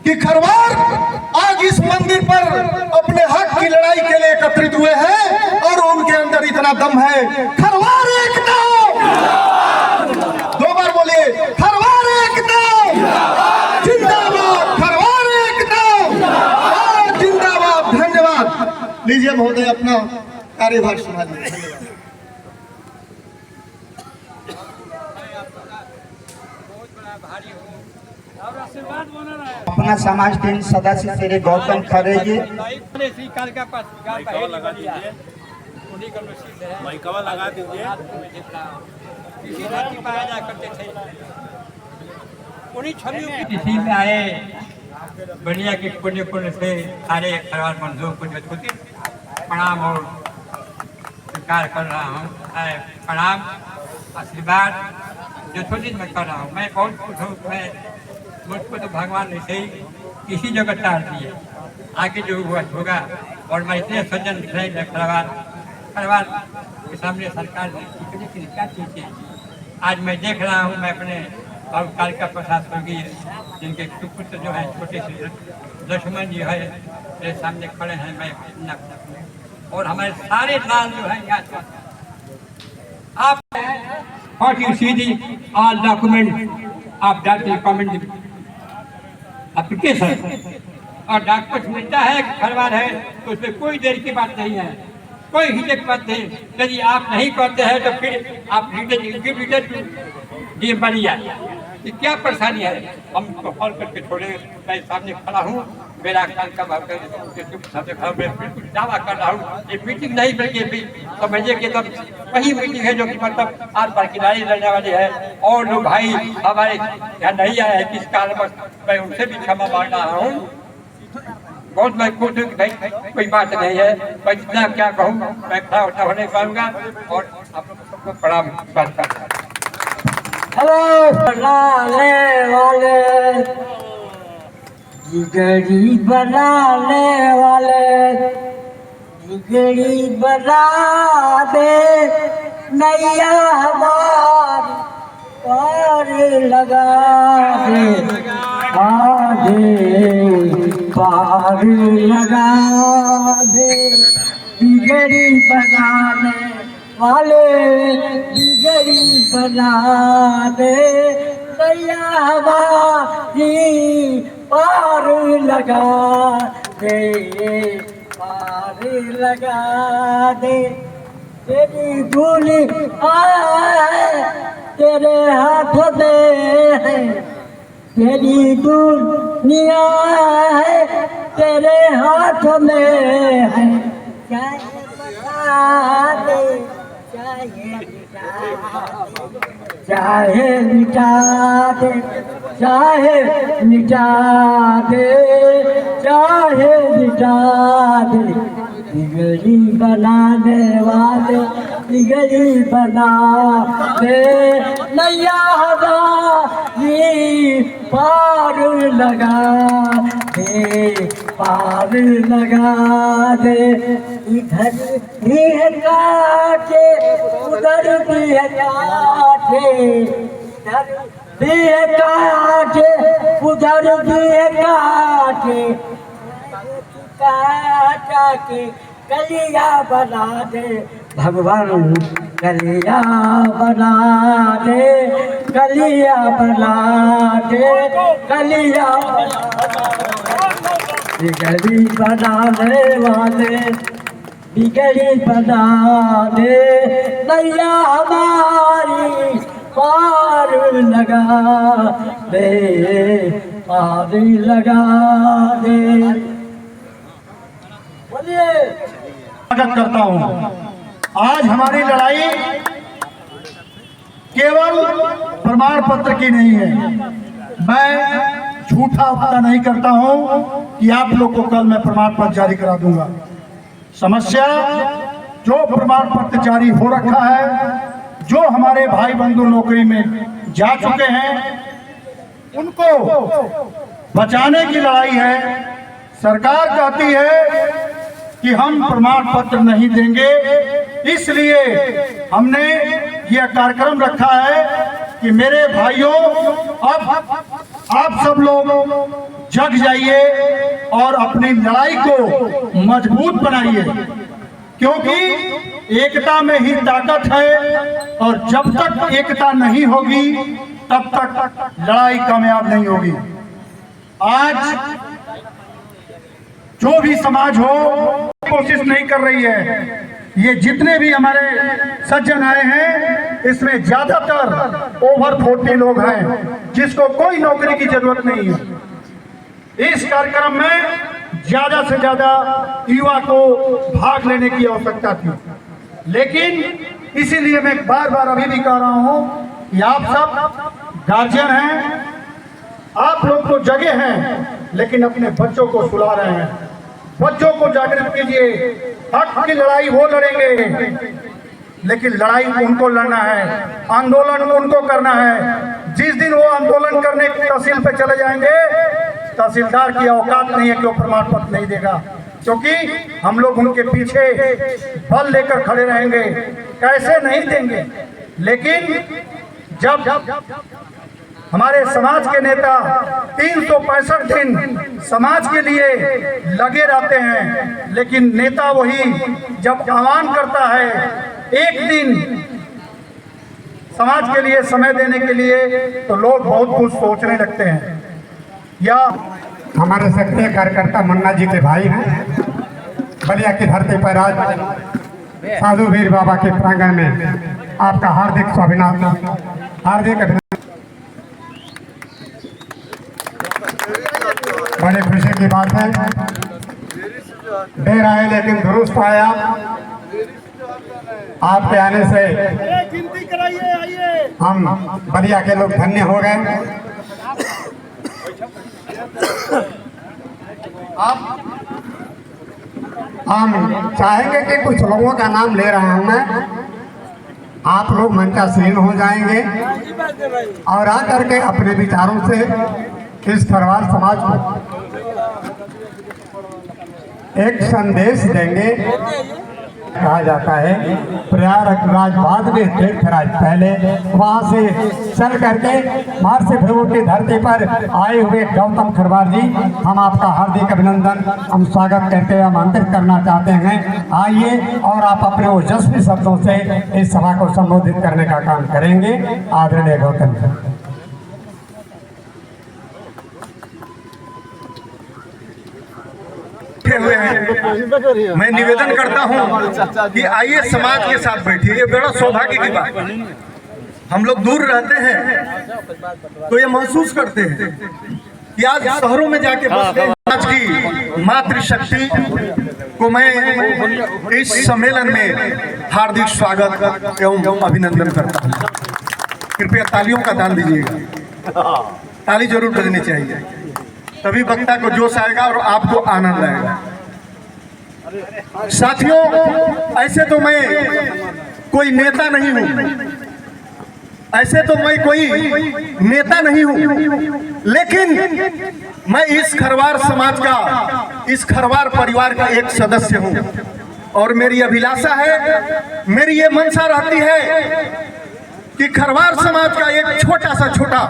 कि खरवार आज इस मंदिर पर अपने हक की लड़ाई के लिए एकत्रित हुए हैं और उनके अंदर इतना दम है। खरवार एकता, दो बार बोलिए, खरवार एकता जिंदाबाद, खरवार एकता जिंदाबाद। धन्यवाद। लीजिए महोदय अपना कार्यभार संभालिए। अपना समाज के सदस्य श्री गौतम खरे जी लगा दीजिए। इसी में आए बढ़िया के पुण्य पुण्य से सारे खरवार बंधुओं को यथोचित प्रणाम और स्वीकार कर रहा हूँ। प्रणाम आशीर्वाद यथोचित मैं कर रहा हूँ। मैं बहुत खुश हूँ। मैं मुझको तो भगवान ने सही किसी जगह टाल दिए, आगे जो हुआ होगा। और मैं इतने सज्जन खरवार के सामने सरकार ने क्या चीज़ें आज मैं देख रहा हूँ। मैं अपने और कालिका प्रसाद स्वर्गीय जिनके सुपुत्र जो है छोटे से लक्ष्मण जी है मेरे सामने खड़े हैं। मैं और हमारे सारे लाल जो है यहाँ आप what you see the all document of that recommend application और डॉक्यूमेंट मिलता है खरवार है तो उसमें कोई देर की बात नहीं है, कोई हिचक बात नहीं। यदि आप नहीं करते हैं तो फिर आप डी बनिए। ये क्या परेशानी है? हम तो हॉल करके छोड़े। मैं सामने खड़ा हूँ, मेरा काल का भाव बिल्कुल दावा कर रहा हूँ। ये मीटिंग नहीं बल्कि समझिए कि तब वही मीटिंग है जो कि मतलब आज पर किनारे लड़ने वाली है। और लोग भाई हमारे यहाँ नहीं आए हैं किस कारणवश, मैं उनसे भी क्षमा मांग रहा हूँ। बहुत मैं खुश हूँ कि भाई कोई बात नहीं है। मैं जितना क्या कहूँ मैं खड़ा उठा होने पाऊंगा और आप लोग सबको प्रणाम करता हूँ। हेलो बनाने वाले, जिगरी बनाने वाले, जिगरी बना दे नैया हमारी पार लगा दे, आगे पार लगा दे। जिगरी बनाने वाले, जिगरी बना दे नैया हमारी पार लगा दे, पार लगा दे। तेरी धूली आए तेरे हाथ में है, तेरी दुनिया है तेरे हाथ में है। चाहे बता दे, चाहे मिटा दे, चाहे मिटा दे, चाहे मिटा दे। बिगड़ी बनाने वाले, बिगड़ी बना दे नैया हमारी पार लगा दे, पार लगा दे। इधर भी है काटे, उधर भी है काटे, इधर भी है काटे, उधर भी है काटे। काटा के कलिया बना दे भगवान, कलिया बना दे, कलिया बना दे, कलिया बिगड़ी बनाने वाले, बिगड़ी बना दे नैया हमारी पार लगा दे, पार लगा दे। स्वागत करता हूं। आज हमारी लड़ाई केवल प्रमाण पत्र की नहीं है। मैं झूठा वादा नहीं करता हूं कि आप लोग को कल मैं प्रमाण पत्र जारी करा दूंगा। समस्या जो प्रमाण पत्र जारी हो रखा है, जो हमारे भाई बंधु नौकरी में जा चुके हैं, उनको बचाने की लड़ाई है। सरकार कहती है कि हम प्रमाण पत्र नहीं देंगे, इसलिए हमने यह कार्यक्रम रखा है कि मेरे भाइयों, अब आप सब लोग जग जाइए और अपनी लड़ाई को मजबूत बनाइए, क्योंकि एकता में ही ताकत है और जब तक एकता नहीं होगी तब तक लड़ाई कामयाब नहीं होगी। आज जो भी समाज हो कोशिश नहीं कर रही है। ये जितने भी हमारे सज्जन आए हैं इसमें ज्यादातर ओवर 40 लोग हैं जिसको कोई नौकरी की जरूरत नहीं है। इस कार्यक्रम में ज्यादा से ज्यादा युवा को भाग लेने की आवश्यकता थी, लेकिन इसीलिए मैं बार बार अभी भी कह रहा हूं कि आप सब गार्जियन हैं, आप लोग तो जगे हैं लेकिन अपने बच्चों को सुला रहे हैं। बच्चों को जागृत कीजिए। हक की लड़ाई वो लड़ेंगे लेकिन लड़ाई उनको लड़ना है, आंदोलन उनको करना है। जिस दिन वो आंदोलन करने तहसील पे चले जाएंगे, तहसीलदार की औकात नहीं है कि वो प्रमाण पत्र नहीं देगा, क्योंकि हम लोग उनके पीछे बल लेकर खड़े रहेंगे। कैसे नहीं देंगे, लेकिन जब हमारे समाज के नेता 365 दिन समाज के लिए लगे रहते हैं, लेकिन नेता वही जब आह्वान करता है एक दिन समाज के लिए समय देने के लिए, तो लोग बहुत कुछ सोचने लगते हैं। या हमारे सक्रिय कार्यकर्ता मुन्ना जी के भाई हैं, बलिया की धरती पर आज साधु वीर बाबा के प्रांगण में आपका हार्दिक अभिनंदन। बड़ी खुशी की बात है, देर आए लेकिन दुरुस्त आया। आपके आने से हम बलिया के लोग धन्य हो गए। अब हम चाहेंगे कि कुछ लोगों का नाम ले रहा हूं मैं, आप लोग मंचासीन हो जाएंगे और आकर के अपने विचारों से इस खरवार समाज को एक संदेश देंगे। कहा जाता है प्रयागराज बाद में तीर्थराज पहले, वहां से चल करके महर्षि भृगु की धरती पर आए हुए गौतम खरवार जी, हम आपका हार्दिक अभिनंदन हम स्वागत करते हुए आमंत्रित करना चाहते हैं। आइए और आप अपने ओजस्वी शब्दों से इस सभा को संबोधित करने का काम करेंगे। आदरणीय गौतम जी। हुए हैं, मैं निवेदन करता हूं कि आइए समाज के साथ बैठिए। ये बड़ा सौभाग्य की बात है। हम लोग दूर रहते हैं तो ये महसूस करते हैं कि आज शहरों में जाके बस गए। आज की मातृशक्ति को मैं इस सम्मेलन में हार्दिक स्वागत एवं अभिनंदन करता हूं। कृपया तालियों का दान दीजिएगा, ताली जरूर बजनी चाहिए, तभी वक्ता को जोश आएगा और आपको आनंद आएगा। साथियों, ऐसे तो मैं कोई नेता नहीं हूं, ऐसे तो मैं कोई नेता नहीं हूं, लेकिन मैं इस खरवार समाज का, इस खरवार परिवार का एक सदस्य हूं और मेरी अभिलाषा है, मेरी ये मनसा रहती है कि खरवार समाज का एक छोटा सा छोटा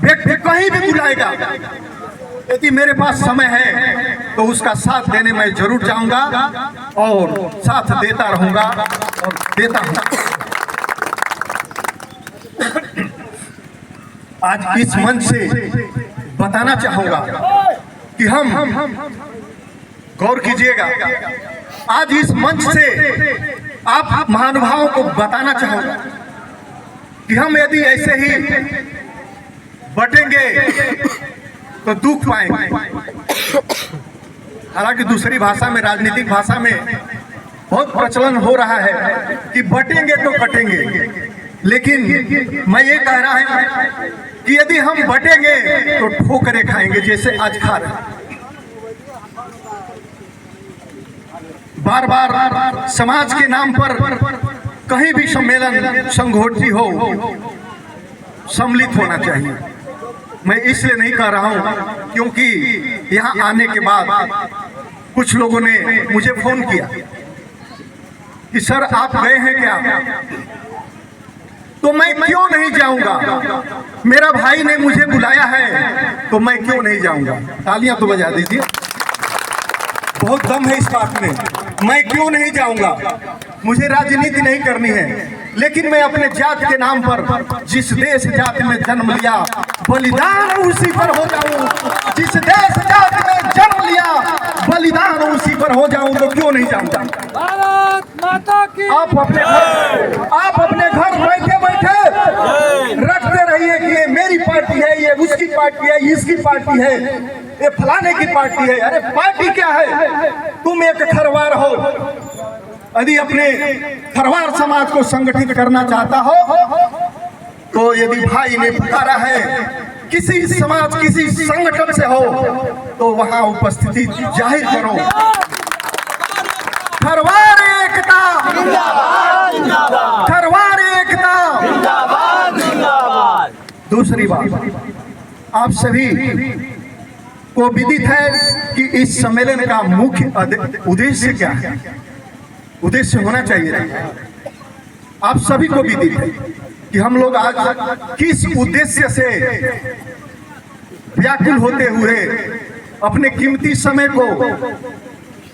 व्यक्ति कहीं भी बुलाएगा, यदि मेरे पास समय है तो उसका साथ देने में जरूर जाऊंगा और साथ देता रहूंगा और देता हूं। आज इस मंच से बताना चाहूंगा कि हम गौर कीजिएगा, आज इस मंच से आप महानुभावों को बताना चाहूंगा कि हम यदि ऐसे ही बटेंगे तो दुख पाएंगे। हालांकि दूसरी भाषा में, राजनीतिक भाषा में बहुत प्रचलन हो रहा है कि बटेंगे तो कटेंगे, लेकिन मैं ये कह रहा हूं कि यदि हम बटेंगे तो ठोकरें खाएंगे, जैसे आज खा रहे हैं। बार बार समाज के नाम पर कहीं भी सम्मेलन संगोष्ठी हो, सम्मिलित होना चाहिए। मैं इसलिए नहीं कह रहा हूं क्योंकि यहां आने के बाद कुछ लोगों ने मुझे फोन किया कि सर आप गए हैं क्या, तो मैं क्यों नहीं जाऊंगा? मेरा भाई ने मुझे बुलाया है तो मैं क्यों नहीं जाऊंगा? तालियां तो बजा दीजिए, बहुत दम है इस बात में। मैं क्यों नहीं जाऊंगा? मुझे राजनीति नहीं करनी है, लेकिन मैं अपने जात के नाम पर जिस देश जात में जन्म लिया बलिदान उसी पर हो जाऊं। जिस देश जात में जन्म लिया बलिदान उसी पर हो जाऊं तो क्यों नहीं जाऊंगा? भारत माता की आप अपने घर बैठे बैठे रखते रहिए कि ये मेरी पार्टी है, ये उसकी पार्टी है, इसकी पार्टी है, ये फलाने की पार्टी है। अरे पार्टी क्या है? तुम एक खरवार हो। यदि अपने खरवार समाज को संगठित करना चाहता हो तो यदि भाई ने पुकारा है किसी समाज किसी संगठन से हो तो वहां उपस्थिति जाहिर करो। खरवार एकता, खरवार एकता। दूसरी बात, आप सभी को विदित है कि इस सम्मेलन का मुख्य उद्देश्य क्या है, उद्देश्य होना चाहिए। आप सभी को विदित है कि हम लोग आज किस उद्देश्य से व्याकुल होते हुए अपने कीमती समय को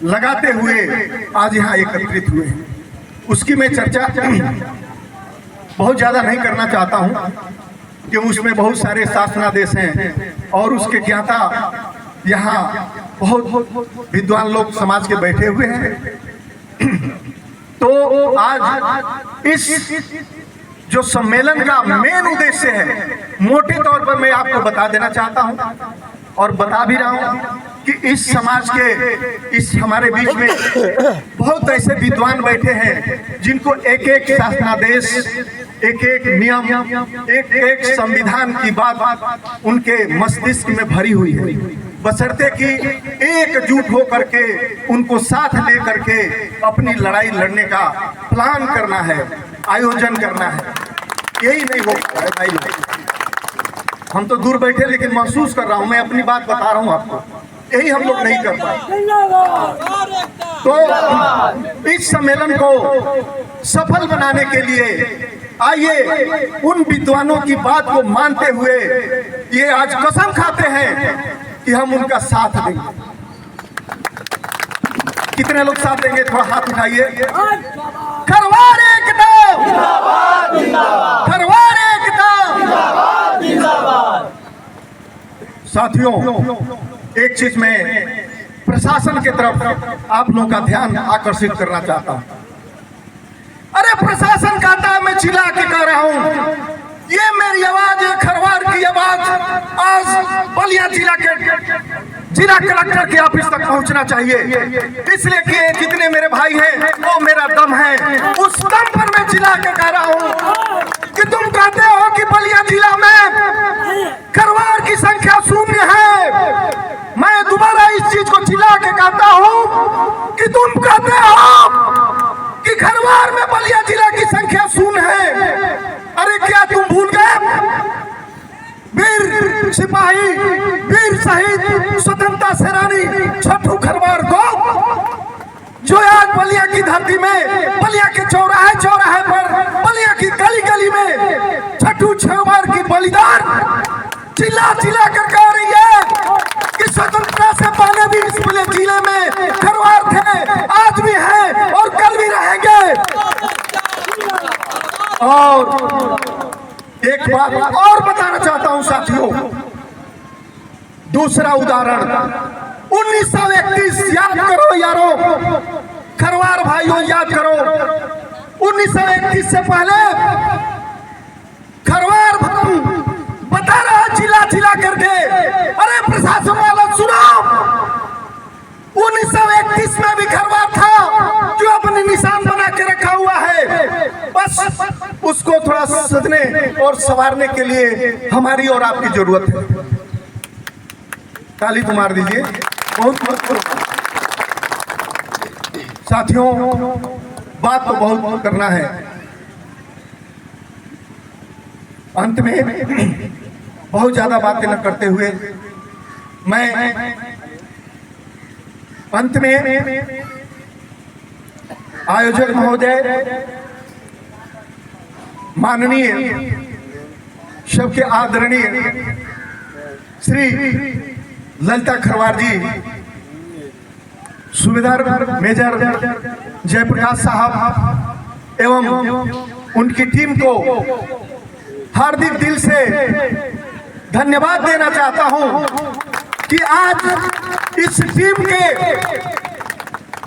लगाते हुए आज यहाँ एकत्रित हुए हैं, उसकी मैं चर्चा बहुत ज़्यादा नहीं करना चाहता हूँ कि उसमें बहुत सारे शासनादेश हैं और उसके ज्ञाता यहाँ बहुत विद्वान लोग समाज के बैठे हुए हैं। तो आज इस जो सम्मेलन का मेन उद्देश्य है मोटे तौर पर मैं आपको बता देना चाहता हूं और बता भी रहा हूं कि इस समाज के इस हमारे बीच में बहुत ऐसे विद्वान बैठे हैं जिनको एक एक शासनादेश, एक एक नियम, एक एक संविधान की बात उनके मस्तिष्क में भरी हुई है, बशर्ते कि एकजुट होकर के उनको साथ लेकर के अपनी लड़ाई लड़ने का प्लान करना है, आयोजन करना है। यही नहीं हो पा रहा है भाई। हम तो दूर बैठे लेकिन महसूस कर रहा हूं, मैं अपनी बात बता रहा हूं आपको, यही हम लोग नहीं कर पाए। तो इस सम्मेलन को सफल बनाने के लिए आइए उन विद्वानों की बात को मानते हुए ये आज कसम खाते हैं कि हम उनका साथ देंगे। कितने लोग साथ देंगे? थोड़ा हाथ उठाइए। खरवार एकता, खरवार एकता। साथियों, एक चीज में प्रशासन की तरफ आप लोगों का ध्यान आकर्षित करना चाहता हूं। अरे प्रशासन कहता है, मैं चिल्ला के कह रहा हूं, ये मेरी आवाज है, खरवार की आवाज आज बलिया जिला कलेक्टर के ऑफिस तक पहुंचना चाहिए। इसलिए कि जितने मेरे भाई हैं वो मेरा दम है, उस दम पर मैं चिल्ला के कह रहा हूं कि तुम कहते हो कि बलिया जिला में खरवार की संख्या 0 है। मैं दोबारा इस चीज को चिल्ला के कहता हूं कि तुम कहते हो कि खरवार में बलिया जिला की संख्या 0 है। अरे क्या तुम भूल गए वीर सिपाही, वीर शहीद, स्वतंत्रता सेनानी छठू खरवार को, जो आज बलिया की धरती में, बलिया के चौराहे चौराहे पर, बलिया की गली गली में छठू खरवार की बलिदान चिल्ला चिल्ला कर कह रही है कि स्वतंत्रता से पहले भी इस बलिया जिले में खरवार थे, आज भी हैं और कल भी रहेंगे। और एक बात और बताना चाहता हूं साथियों, दूसरा उदाहरण 1931, याद करो यारो, खरवार भाइयों याद करो, 1931 से पहले खरवार बता रहा चिल्ला चिल्ला करके, अरे प्रशासन वाला सुनाओ, 1931 में भी खरवार था जो अपने निशान बना के रखा हुआ है। बस उसको थोड़ा सजने और संवारने के लिए हमारी और आपकी जरूरत है। ताली तो मार दीजिए। बहुत बहुत साथियों, बात तो बहुत करना है, अंत में बहुत ज्यादा बातें न करते हुए मैं अंत में आयोजक महोदय माननीय सबके आदरणीय श्री ललिता खरवार जी, सूबेदार मेजर जयप्रकाश साहब एवं उनकी टीम को हार्दिक दिल से धन्यवाद देना चाहता हूं कि आज इस टीम के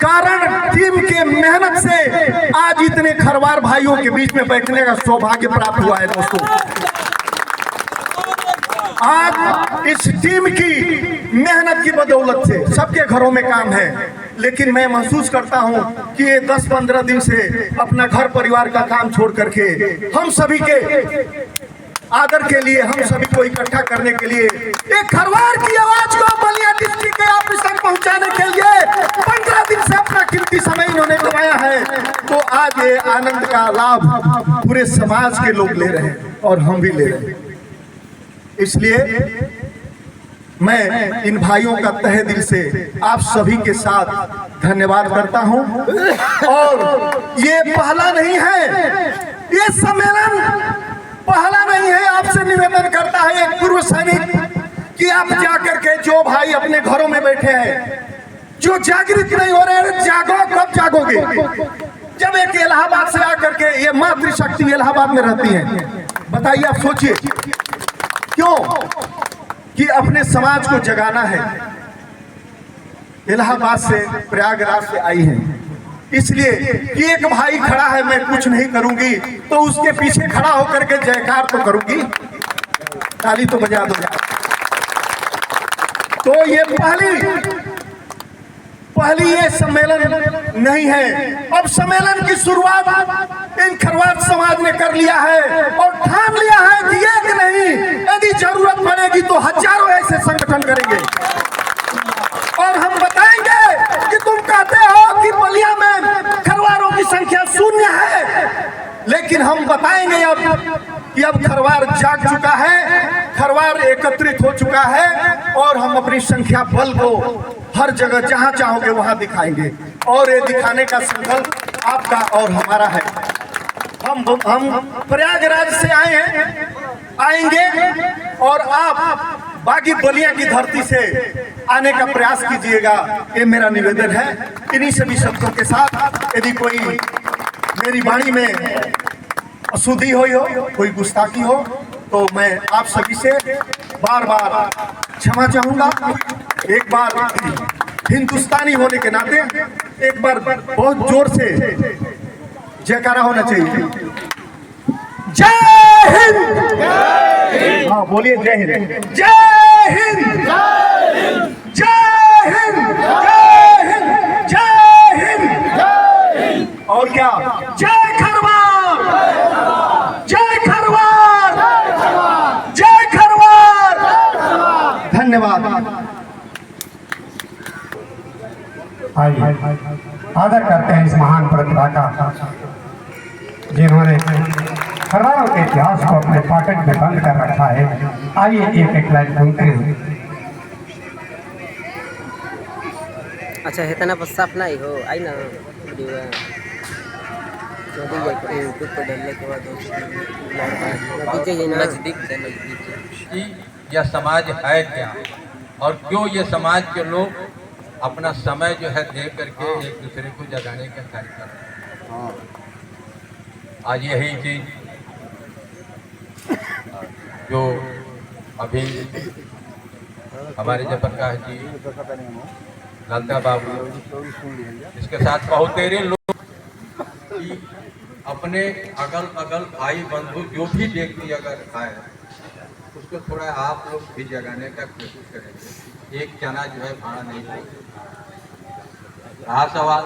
कारण, टीम के मेहनत से आज इतने खरवार भाइयों के बीच में बैठने का सौभाग्य प्राप्त हुआ है। दोस्तों, आज इस टीम की मेहनत की बदौलत से सबके घरों में काम है, लेकिन मैं महसूस करता हूं कि ये 10-15 दिन से अपना घर परिवार का काम छोड़ करके हम सभी के आदर के लिए, हम सभी को इकट्ठा करने के लिए, एक खरवार की आवाज को बलिया डिस्ट्रिक्ट के ऑफिस तक पहुंचाने के लिए 15 दिन से अपना कीमती समय इन्होंने गंवाया है। तो आज ये आनंद का लाभ पूरे समाज के लोग ले रहे हैं और हम भी ले रहे हैं। इसलिए मैं इन भाइयों का तहे दिल से आप सभी के साथ धन्यवाद करता हूं। और ये पहला नहीं है, ये सम्मेलन पहला नहीं है। आपसे निवेदन करता है एक पूर्व सैनिक कि आप जाकर के, जो भाई अपने घरों में बैठे हैं, जो जागृत नहीं हो रहे हैं, जागो। कब जागोगे? जब एक इलाहाबाद से आकर के, ये मातृशक्ति इलाहाबाद में रहती है, बताइए, आप सोचिए क्यों कि अपने समाज को जगाना है। इलाहाबाद से, प्रयागराज से आई हैं इसलिए कि एक भाई खड़ा है, मैं कुछ नहीं करूंगी, तो उसके पीछे खड़ा होकर के जयकार तो करूंगी, ताली तो बजा दो। तो ये पहली ये सम्मेलन नहीं है। अब सम्मेलन की शुरुआत इन खरवार समाज ने कर लिया है और ठान लिया है कि एक नहीं, यदि जरूरत पड़ेगी तो हजारों ऐसे संगठन करेंगे। और हम बताएंगे कि तुम कहते हो कि बलिया में खरवारों की संख्या 0 है, लेकिन हम बताएंगे अब कि अब खरवार जाग चुका है, खरवार एकत्रित हो चुका है और हम अपनी संख्या बल को हर जगह जहां चाहोगे वहां दिखाएंगे। और ये दिखाने का संकल्प आपका और हमारा है। हम प्रयागराज से आए हैं, आएंगे और आप बाकी बलिया की धरती से आने का प्रयास कीजिएगा, ये मेरा निवेदन है। इन्हीं सभी शब्दों के साथ यदि कोई मेरी वाणी में अशुद्धि हो, कोई गुस्ताखी हो, तो मैं आप सभी से बार बार क्षमा चाहूंगा। एक बार हिंदुस्तानी होने के नाते एक बार बहुत जोर से जयकारा होना चाहिए। जय हिंद। हाँ बोलिए, जय हिंद। जय हिंद। जय हिंद। जय हिंद। जय हिंद। और क्या? जय खरवार। जय खरवार। जय खरवार। धन्यवाद। आइए आदर करते हैं इस महान प्रतिभा का, जिन्होंने खरवारों के इतिहास को अपने पाठक में बंद कर रखा है। आइए एक एक लाइन सुनते हैं। अच्छा हेतना पर साफ नहीं हो, आई ना वीडियो यूट्यूब पर डालने के बाद नजदीक से कि यह समाज है क्या और क्यों ये समाज के लोग अपना समय जो है दे करके एक दूसरे को जगाने का कार्य कर रहे हैं। आज यही चीज जो अभी हमारे जयप्रकाश जी, ललिता बाबू, इसके साथ बहुत तेरे लोग कि अपने अगल अगल भाई बंधु जो भी व्यक्ति अगर आए उसको थोड़ा आप लोग भी जगाने का कोशिश करेंगे। एक जना जो है भाड़ा नहीं रहा सवाल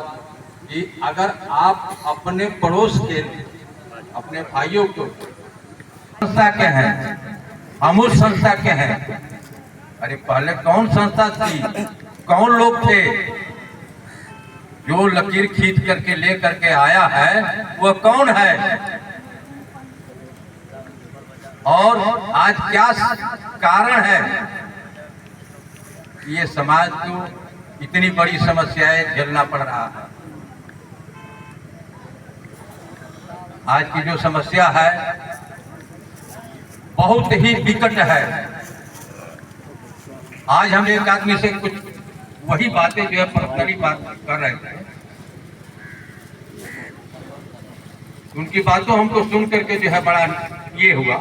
कि अगर आप अपने पड़ोस के, अपने भाइयों को, संस्था के हैं, हम उस संस्था के हैं। अरे पहले कौन संस्था थी, कौन लोग थे? जो लकीर खींच करके ले करके आया है वह कौन है? और आज क्या कारण है ये समाज को इतनी बड़ी समस्याएं झेलना पड़ रहा है? आज की जो समस्या है बहुत ही विकट है। आज हम एक आदमी से कुछ वही बातें जो है पर्सनली बात कर रहे थे, उनकी बातों हमको सुन करके जो है बड़ा ये हुआ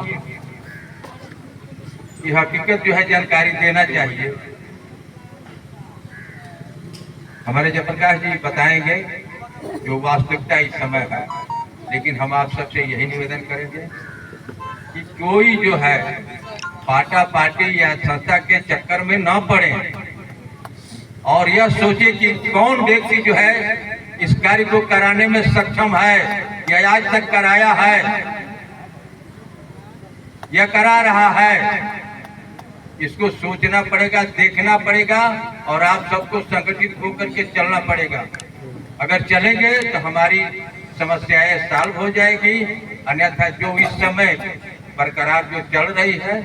कि हकीकत जो है जानकारी देना चाहिए। हमारे जयप्रकाश जी बताएंगे जो वास्तविकता इस समय है, लेकिन हम आप सबसे यही निवेदन करेंगे कि कोई जो है पाटा पार्टी या संस्था के चक्कर में न पड़े और यह सोचे कि कौन व्यक्ति जो है इस कार्य को कराने में सक्षम है या आज तक कराया है या करा रहा है। इसको सोचना पड़ेगा, देखना पड़ेगा और आप सबको संगठित होकर के चलना पड़ेगा। अगर चलेंगे तो हमारी समस्याएं सॉल्व हो जाएगी, अन्यथा जो इस समय बरकरार जो चल रही है,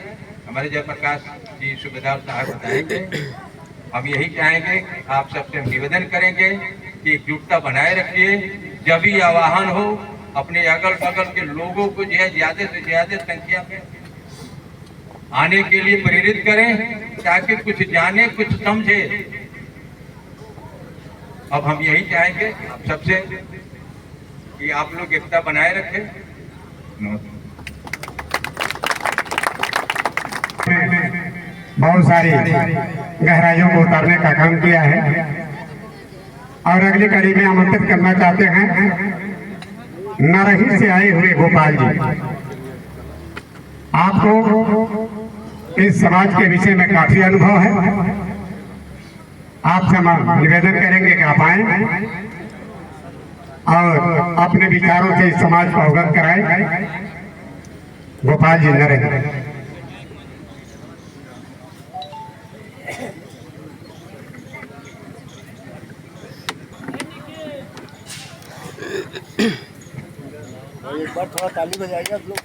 हमारे जयप्रकाश जी सूबेदार साहब बताएंगे। हम यही चाहेंगे, आप सबसे निवेदन करेंगे कि एकजुटता बनाए रखिए। जब भी आह्वान हो अपने अगल बगल के लोगों को जो है ज्यादा से ज्यादा संख्या में आने के लिए प्रेरित करें ताकि कुछ जाने कुछ समझे। अब हम यही चाहेंगे आप सबसे कि आप लोग एकता बनाए रखें। बहुत सारी गहराइयों को उतारने का काम किया है और अगली कड़ी में आमंत्रित करना चाहते हैं नारही से आए हुए गोपाल जी। आपको इस समाज के विषय में काफी अनुभव है, आपसे हम निवेदन करेंगे कि आप आए और अपने विचारों से इस समाज को अवगत कराएं। गोपाल जी नरेंद्र। एक बार थोड़ा ताली बजाइए आप लोग।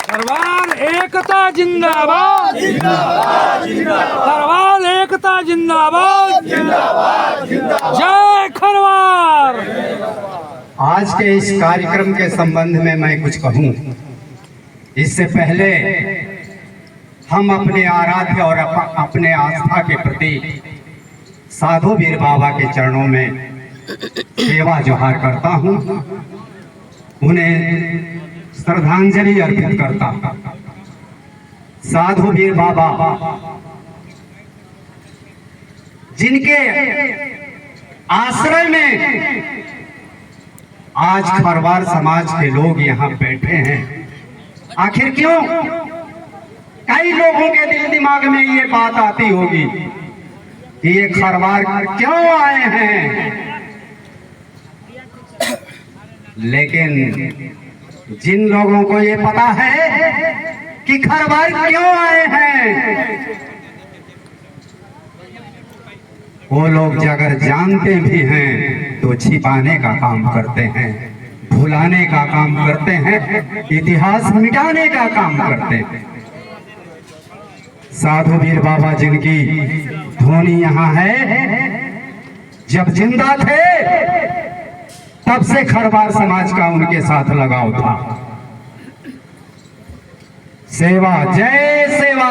सरवाल एकता जिंदाबाद, सरवाल एकता जिंदाबाद, जय खरवार। आज के इस कार्यक्रम के संबंध में मैं कुछ कहूं, इससे पहले हम अपने आराध्य और अपने आस्था के प्रति साधु वीर बाबा के चरणों में सेवा जोहार करता हूं, उन्हें श्रद्धांजलि अर्पित करता हूं। साधु वीर बाबा जिनके आश्रय में आज खरवार समाज के लोग यहाँ बैठे हैं, आखिर क्यों? कई लोगों के दिल दिमाग में ये बात आती होगी कि ये खरवार क्यों आए हैं, लेकिन जिन लोगों को ये पता है कि खरवार क्यों आए हैं, वो लोग अगर जानते भी हैं तो छिपाने का काम करते हैं, भुलाने का काम करते हैं, इतिहास मिटाने का काम करते हैं। साधु वीर बाबा जिनकी ध्वनि यहाँ है, जब जिंदा थे तब से खरवार समाज का उनके साथ लगाव था। सेवा, जय सेवा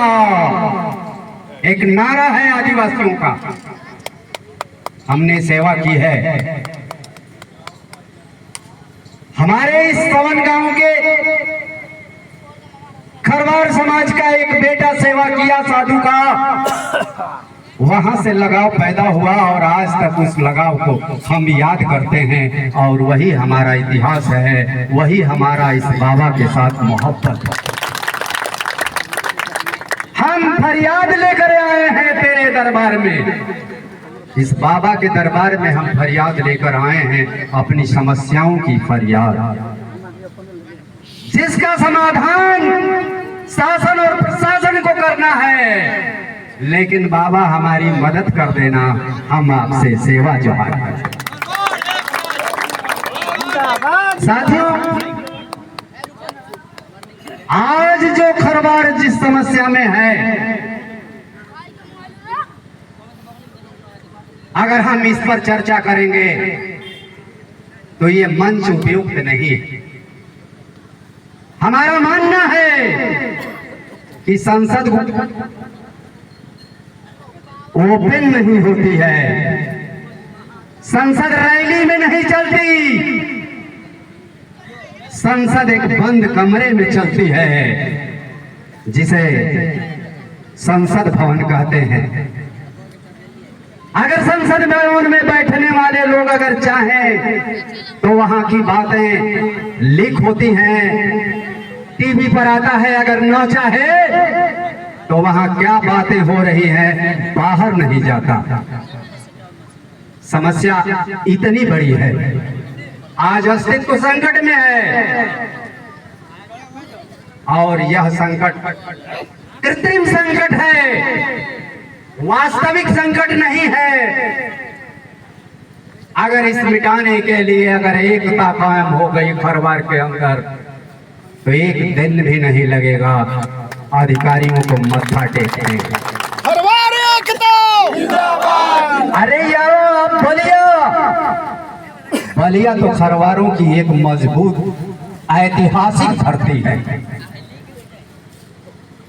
एक नारा है आदिवासियों का। हमने सेवा की है। हमारे इस सवन गांव के खरवार समाज का एक बेटा सेवा किया साधु का, वहां से लगाव पैदा हुआ और आज तक उस लगाव को हम याद करते हैं और वही हमारा इतिहास है, वही हमारा इस बाबा के साथ मोहब्बत है। हम फरियाद लेकर आए हैं तेरे दरबार में, इस बाबा के दरबार में हम फरियाद लेकर आए हैं, अपनी समस्याओं की फरियाद, जिसका समाधान शासन और प्रशासन को करना है। लेकिन बाबा हमारी मदद कर देना, हम आपसे सेवा जोहार करते। साथियों, आज जो खरवार जिस समस्या में है, अगर हम इस पर चर्चा करेंगे तो ये मंच उपयुक्त नहीं है। हमारा मानना है कि संसद ओपन नहीं होती है, संसद रैली में नहीं चलती, संसद एक बंद कमरे में चलती है जिसे संसद भवन कहते हैं। अगर संसद भवन में बैठने वाले लोग अगर चाहें तो वहां की बातें लीक होती हैं, टीवी पर आता है। अगर न चाहे तो वहां क्या बातें हो रही हैं बाहर नहीं जाता। समस्या इतनी बड़ी है, आज अस्तित्व संकट में है और यह संकट कृत्रिम संकट है, वास्तविक संकट नहीं है। अगर इस मिटाने के लिए अगर एकता कायम हो गई खरवार के अंदर तो एक दिन भी नहीं लगेगा अधिकारियों को मत्था टेकने। अरे यारो आप बलिया तो खरवारों की एक मजबूत ऐतिहासिक धरती है।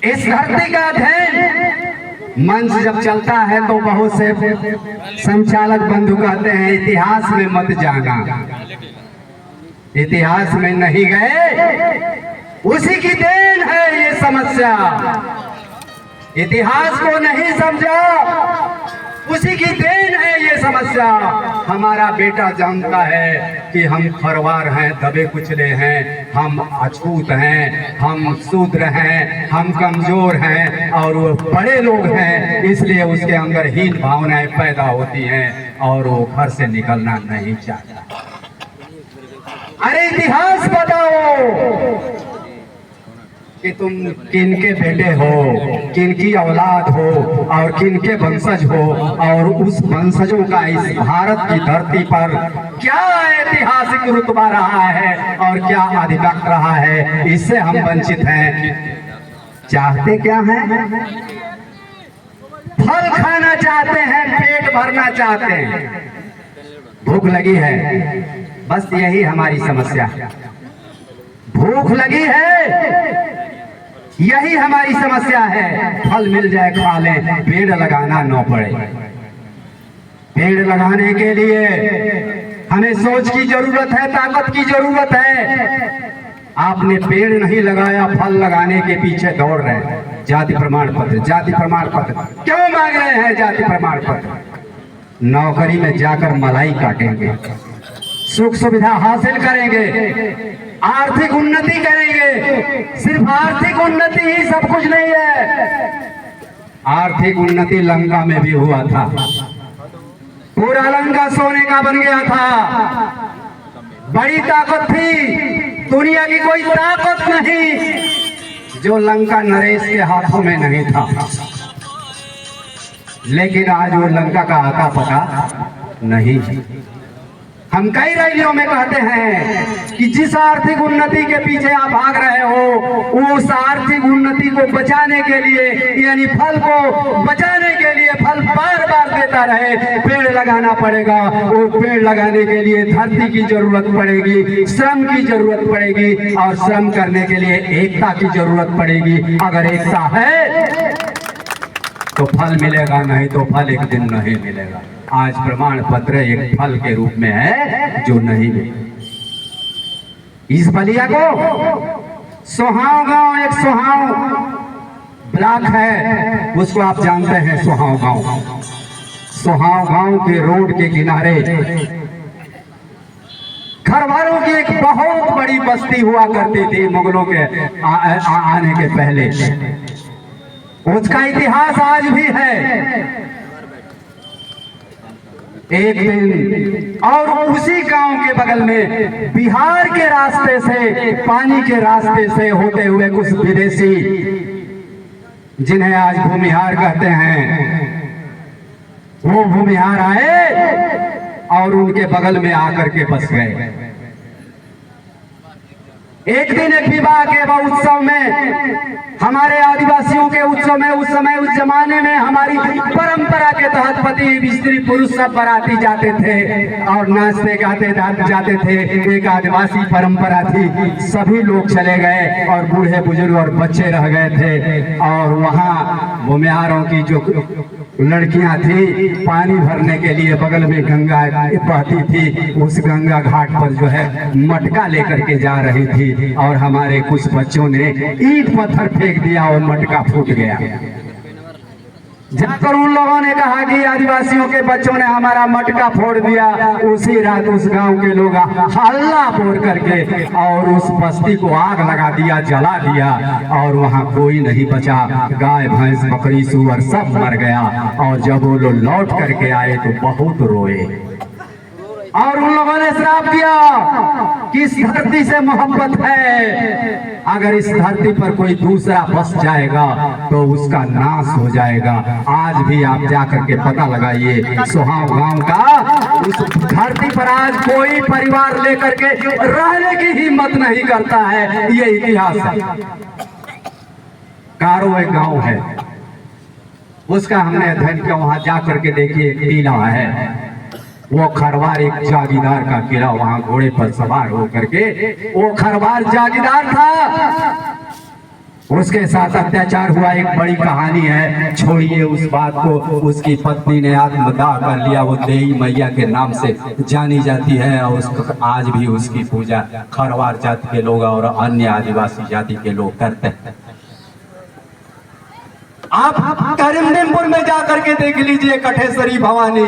इस धरती का अध्ययन मंच जब चलता है तो बहुत से संचालक बंधु कहते हैं इतिहास में मत जाना, इतिहास में नहीं गए उसी की देन है ये समस्या। इतिहास को नहीं समझा उसी की देन है ये समस्या। हमारा बेटा जानता है कि हम खरवार हैं, दबे कुचले हैं, हम अछूत हैं, हम शूद्र हैं, हम कमजोर हैं और वो बड़े लोग हैं, इसलिए उसके अंदर हीन भावनाएं पैदा होती हैं और वो घर से निकलना नहीं चाहता। अरे इतिहास बताओ कि तुम किनके बेटे हो, किनकी औलाद हो और किनके वंशज हो और उस वंशजों का इस भारत की धरती पर क्या ऐतिहासिक रुतबा रहा है और क्या अधिकार रहा है, इससे हम वंचित हैं। चाहते क्या हैं? फल खाना चाहते हैं, पेट भरना चाहते हैं, भूख लगी है, बस यही हमारी समस्या है। भूख लगी है, यही हमारी समस्या है। फल मिल जाए खा लें, पेड़ लगाना न पड़े। पेड़ लगाने के लिए हमें सोच की जरूरत है, ताकत की जरूरत है। आपने पेड़ नहीं लगाया, फल लगाने के पीछे दौड़ रहे हैं। जाति प्रमाण पत्र, जाति प्रमाण पत्र क्यों मांग रहे हैं? जाति प्रमाण पत्र नौकरी में जाकर मलाई काटेंगे, सुख सुविधा हासिल करेंगे, आर्थिक उन्नति करेंगे। सिर्फ आर्थिक उन्नति ही सब कुछ नहीं है। आर्थिक उन्नति लंका में भी हुआ था, पूरा लंका सोने का बन गया था। बड़ी ताकत थी, दुनिया की कोई ताकत नहीं जो लंका नरेश के हाथों में नहीं था। लेकिन आज वो लंका का आता पता नहीं। हम कई रैलियों में कहते हैं कि जिस आर्थिक उन्नति के पीछे आप भाग रहे हो, उस आर्थिक उन्नति को बचाने के लिए यानी फल को बचाने के लिए फल बार बार देता रहे। पेड़ लगाना पड़ेगा, वो पेड़ लगाने के लिए धरती की जरूरत पड़ेगी, श्रम की जरूरत पड़ेगी और श्रम करने के लिए एकता की जरूरत पड़ेगी। अगर एकता है तो फल मिलेगा, नहीं तो फल एक दिन नहीं मिलेगा। आज प्रमाण पत्र एक फल के रूप में है जो नहीं मिले। इस बलिया को सोहाव गांव, एक सोहाव ब्लॉक है, उसको आप जानते हैं सोहाव गांव। सोहाव गांव के रोड के किनारे खरवारों की एक बहुत बड़ी बस्ती हुआ करती थी मुगलों के आने के पहले। उसका इतिहास आज भी है। एक दिन और उसी गांव के बगल में बिहार के रास्ते से, पानी के रास्ते से होते हुए कुछ विदेशी, जिन्हें आज भूमिहार कहते हैं, वो भूमिहार आए और उनके बगल में आकर के बस गए। एक दिन एक विवाह के उत्सव में, हमारे आदिवासियों के उत्सव में, उस समय उस जमाने में हमारी परंपरा के तहत पति स्त्री पुरुष सब बाराती जाते थे और नाचते गाते जाते थे। एक आदिवासी परंपरा थी, सभी लोग चले गए और बूढ़े बुजुर्ग और बच्चे रह गए थे। और वहाँ भूमिहारों की जो लड़कियां थी पानी भरने के लिए बगल में गंगा बहती थी, उस गंगा घाट पर जो है मटका लेकर के जा रही थी और हमारे कुछ बच्चों ने ईंट पत्थर फेंक दिया और मटका फूट गया। जाकर उन लोगों ने कहा कि आदिवासियों के बच्चों ने हमारा मटका फोड़ दिया। उसी रात उस गांव के लोग हल्ला बोल करके और उस बस्ती को आग लगा दिया, जला दिया और वहां कोई नहीं बचा। गाय भैंस बकरी सूअर सब मर गया। और जब वो लोग लौट करके आए तो बहुत रोए और उन लोगों ने श्राप दिया कि इस धरती से मोहब्बत है, अगर इस धरती पर कोई दूसरा बस जाएगा तो उसका नाश हो जाएगा। आज भी आप जाकर के पता लगाइए, सोहाव गांव का उस धरती पर आज कोई परिवार लेकर के रहने की हिम्मत नहीं करता है। ये इतिहास है। कारो एक गांव है, उसका हमने अध्ययन किया। वहां जाकर के देखिए, किला है, वो खरवार एक जागीरदार का किला, वहां घोड़े पर सवार होकर के वो खरवार जागीरदार था, उसके साथ अत्याचार हुआ। एक बड़ी कहानी है, छोड़िए उस बात को। उसकी पत्नी ने आत्मदाह कर लिया। वो देवी मैया के नाम से जानी जाती है और आज भी उसकी पूजा खरवार जाति के लोग और अन्य आदिवासी जाति के लोग करते हैं। आप करीमपुर में जाकर के देख लीजिए, कठेश्वरी भवानी,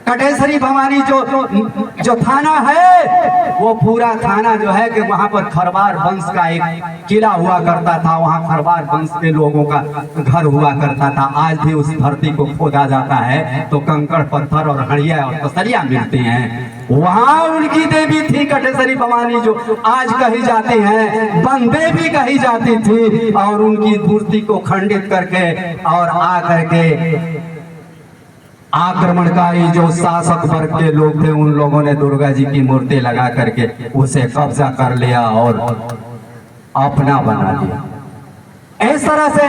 कठेश्वरी भवानी जो थाना है, वो पूरा थाना जो है कि वहां पर खरवार वंश का एक किला हुआ करता था। वहां खरवार वंश के लोगों का घर हुआ करता था। आज भी उस धरती को खोदा जाता है तो कंकड़ पत्थर और हड़िया और तसरिया मिलती हैं। वहां उनकी देवी थी कठेश्वरी भवानी, जो आज कही जाती है, बंदे भी कही जाती थी। और उनकी मूर्ति को खंडित करके और आकर के आक्रमणकारी जो शासक वर्ग के लोग थे, उन लोगों ने दुर्गा जी की मूर्ति लगा करके उसे कब्जा कर लिया और अपना बना लिया। इस तरह से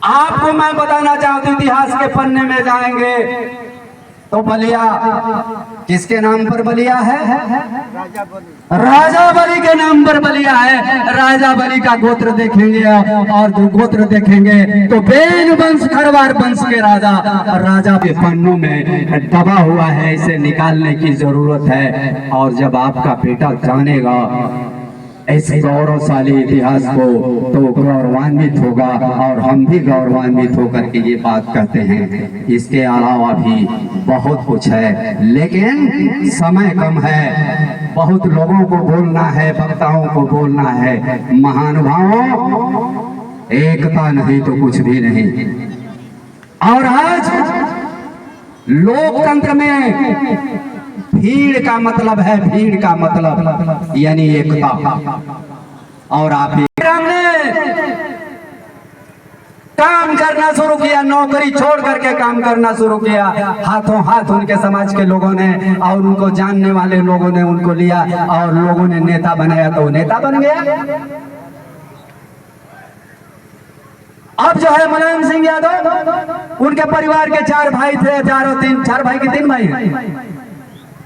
आपको मैं बताना चाहता हूं, इतिहास के पन्ने में जाएंगे तो बलिया किसके नाम पर बलिया है? राजा बलि के नाम पर बलिया है। राजा बलि का गोत्र देखेंगे और गोत्र देखेंगे तो बेन वंश, खरवार वंश के राजा के पन्नों में दबा हुआ है। इसे निकालने की जरूरत है। और जब आपका बेटा जानेगा इस गौरवशाली इतिहास को तो गौरवान्वित होगा और हम भी गौरवान्वित होकर के ये बात कहते हैं। इसके अलावा भी बहुत कुछ है, लेकिन समय कम है। बहुत लोगों को बोलना है, वक्ताओं को बोलना है। महानुभावों, एकता नहीं तो कुछ भी नहीं। और आज लोकतंत्र में भीड़ का मतलब है, भीड़ का मतलब यानी एकता। और आप हमने काम करना शुरू किया, नौकरी छोड़ करके काम करना शुरू किया। हाथों हाथ उनके समाज के लोगों ने और उनको जानने वाले लोगों ने उनको लिया और लोगों ने नेता बनाया तो नेता बन गया। अब जो है मुलायम सिंह यादव, उनके परिवार के 4 भाई थे, 4 भाई के 3 भाई हैं,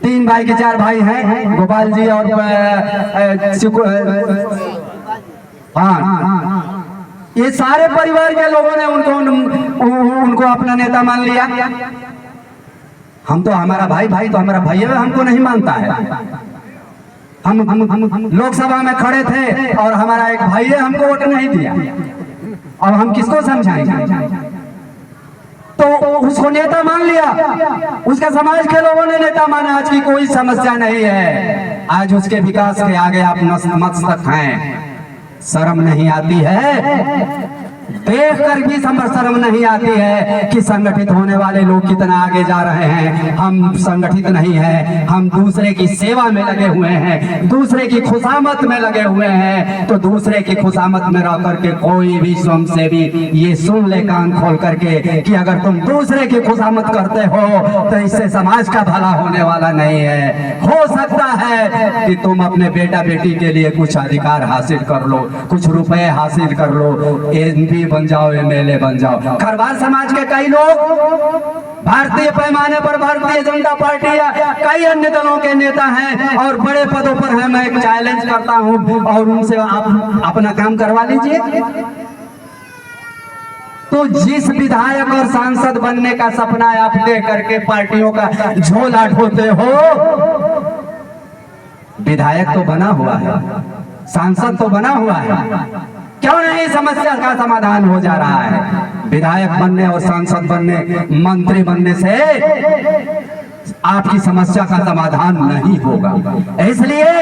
3 भाई के 4 भाई हैं, गोपाल जी और हाँ, ये सारे परिवार के लोगों ने उनको अपना नेता मान लिया। हम तो हमारा भाई तो हमारा भाई है, हमको नहीं मानता है। हम लोकसभा में खड़े थे और हमारा एक भाई है, हमको वोट नहीं दिया। अब हम किसको समझाएंगे? तो उसको नेता मान लिया, उसके समाज के लोगों ने नेता माना। आज की कोई समस्या नहीं है। आज उसके विकास के आगे आप नतमस्तक हैं। शर्म नहीं आती है? देख कर भी शर्म नहीं आती है कि संगठित होने वाले लोग कितना आगे जा रहे हैं। हम संगठित नहीं हैं, हम दूसरे की सेवा में लगे हुए हैं, दूसरे की खुशामद में लगे हुए हैं। तो दूसरे की खुशामद में रह करके कोई भी स्वयंसेवी ये सुन ले कान खोल करके कि अगर तुम दूसरे की खुशामद करते हो तो इससे समाज का भला होने वाला नहीं है। हो सकता है कि तुम अपने बेटा बेटी के लिए कुछ अधिकार हासिल कर लो, कुछ रुपए हासिल कर लो, MP बन जाओ, MLA बन जाओ। खरवार समाज के कई लोग भारतीय पैमाने पर भारतीय जनता पार्टी या कई अन्य दलों के नेता हैं और बड़े पदों पर हैं। मैं चैलेंज करता हूं और उनसे आप अपना काम करवा लीजिए। तो जिस विधायक और सांसद बनने का सपना आप देख करके पार्टियों का झोला ढोते हो, विधायक तो बना हुआ है, सांसद तो बना हुआ है, क्यों नहीं समस्या का समाधान हो जा रहा है? विधायक बनने और सांसद बनने, मंत्री बनने से आपकी समस्या का समाधान नहीं होगा। इसलिए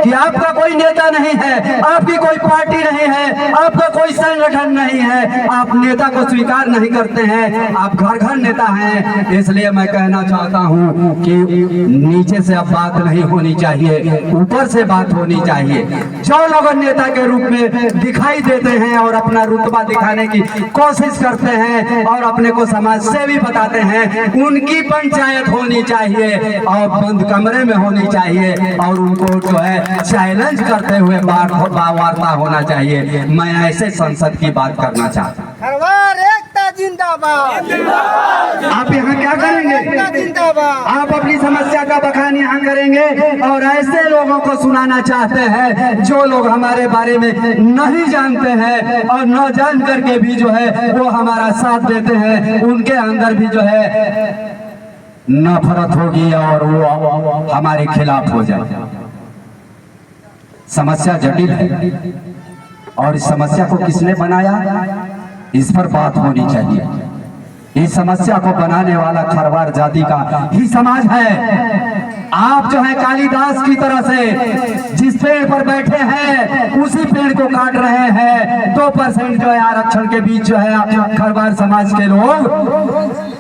कि आपका कोई नेता नहीं है, आपकी कोई पार्टी नहीं है, आपका कोई संगठन नहीं है, आप नेता को स्वीकार नहीं करते हैं, आप घर घर नेता हैं। इसलिए मैं कहना चाहता हूं कि नीचे से अब बात नहीं होनी चाहिए, ऊपर से बात होनी चाहिए। जो लोग नेता के रूप में दिखाई देते हैं और अपना रुतबा दिखाने की कोशिश करते हैं और अपने को समाज सेवी बताते हैं, उनकी पंचायत होनी चाहिए और बंद कमरे में होनी चाहिए और उनको जो है चैलेंज करते हुए वार्ता होना चाहिए। मैं ऐसे संसद की बात करना चाहता हूँ। खरवार एकता जिंदाबाद। आप यहाँ क्या करेंगे? आप अपनी समस्या का बखान यहाँ करेंगे और ऐसे लोगों को सुनाना चाहते हैं जो लोग हमारे बारे में नहीं जानते हैं और न जान करके भी जो है वो हमारा साथ देते हैं। उनके अंदर भी जो है नफरत होगी और वो हमारे खिलाफ हो जाए। समस्या जटिल है और इस समस्या को किसने बनाया, इस पर बात होनी चाहिए। इस समस्या को बनाने वाला खरवार जाति का ही समाज है। आप जो है कालिदास की तरह से जिस पेड़ पर बैठे हैं उसी पेड़ को काट रहे हैं। 2% जो है आरक्षण के बीच जो है खरवार समाज के लोग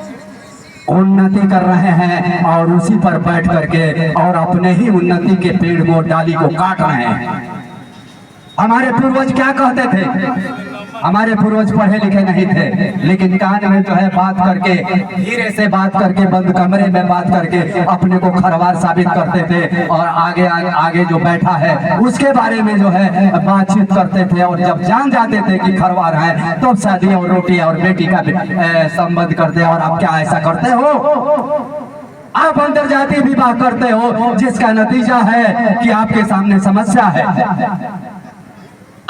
उन्नति कर रहे हैं और उसी पर बैठ करके और अपने ही उन्नति के पेड़ को, डाली को काट रहे हैं। हमारे पूर्वज क्या कहते थे? हमारे पूर्वज पढ़े लिखे नहीं थे, लेकिन कान में जो है बात करके, धीरे से बात करके, बंद कमरे में बात करके अपने को खरवार साबित करते थे और आगे जो बैठा है उसके बारे में जो है बातचीत करते थे। और जब जान जाते थे कि खरवार है तो शादी और रोटी और बेटी का संबंध करते। और आप क्या ऐसा करते हो? आप अंतरजातीय विवाह करते हो, जिसका नतीजा है कि आपके सामने समस्या है।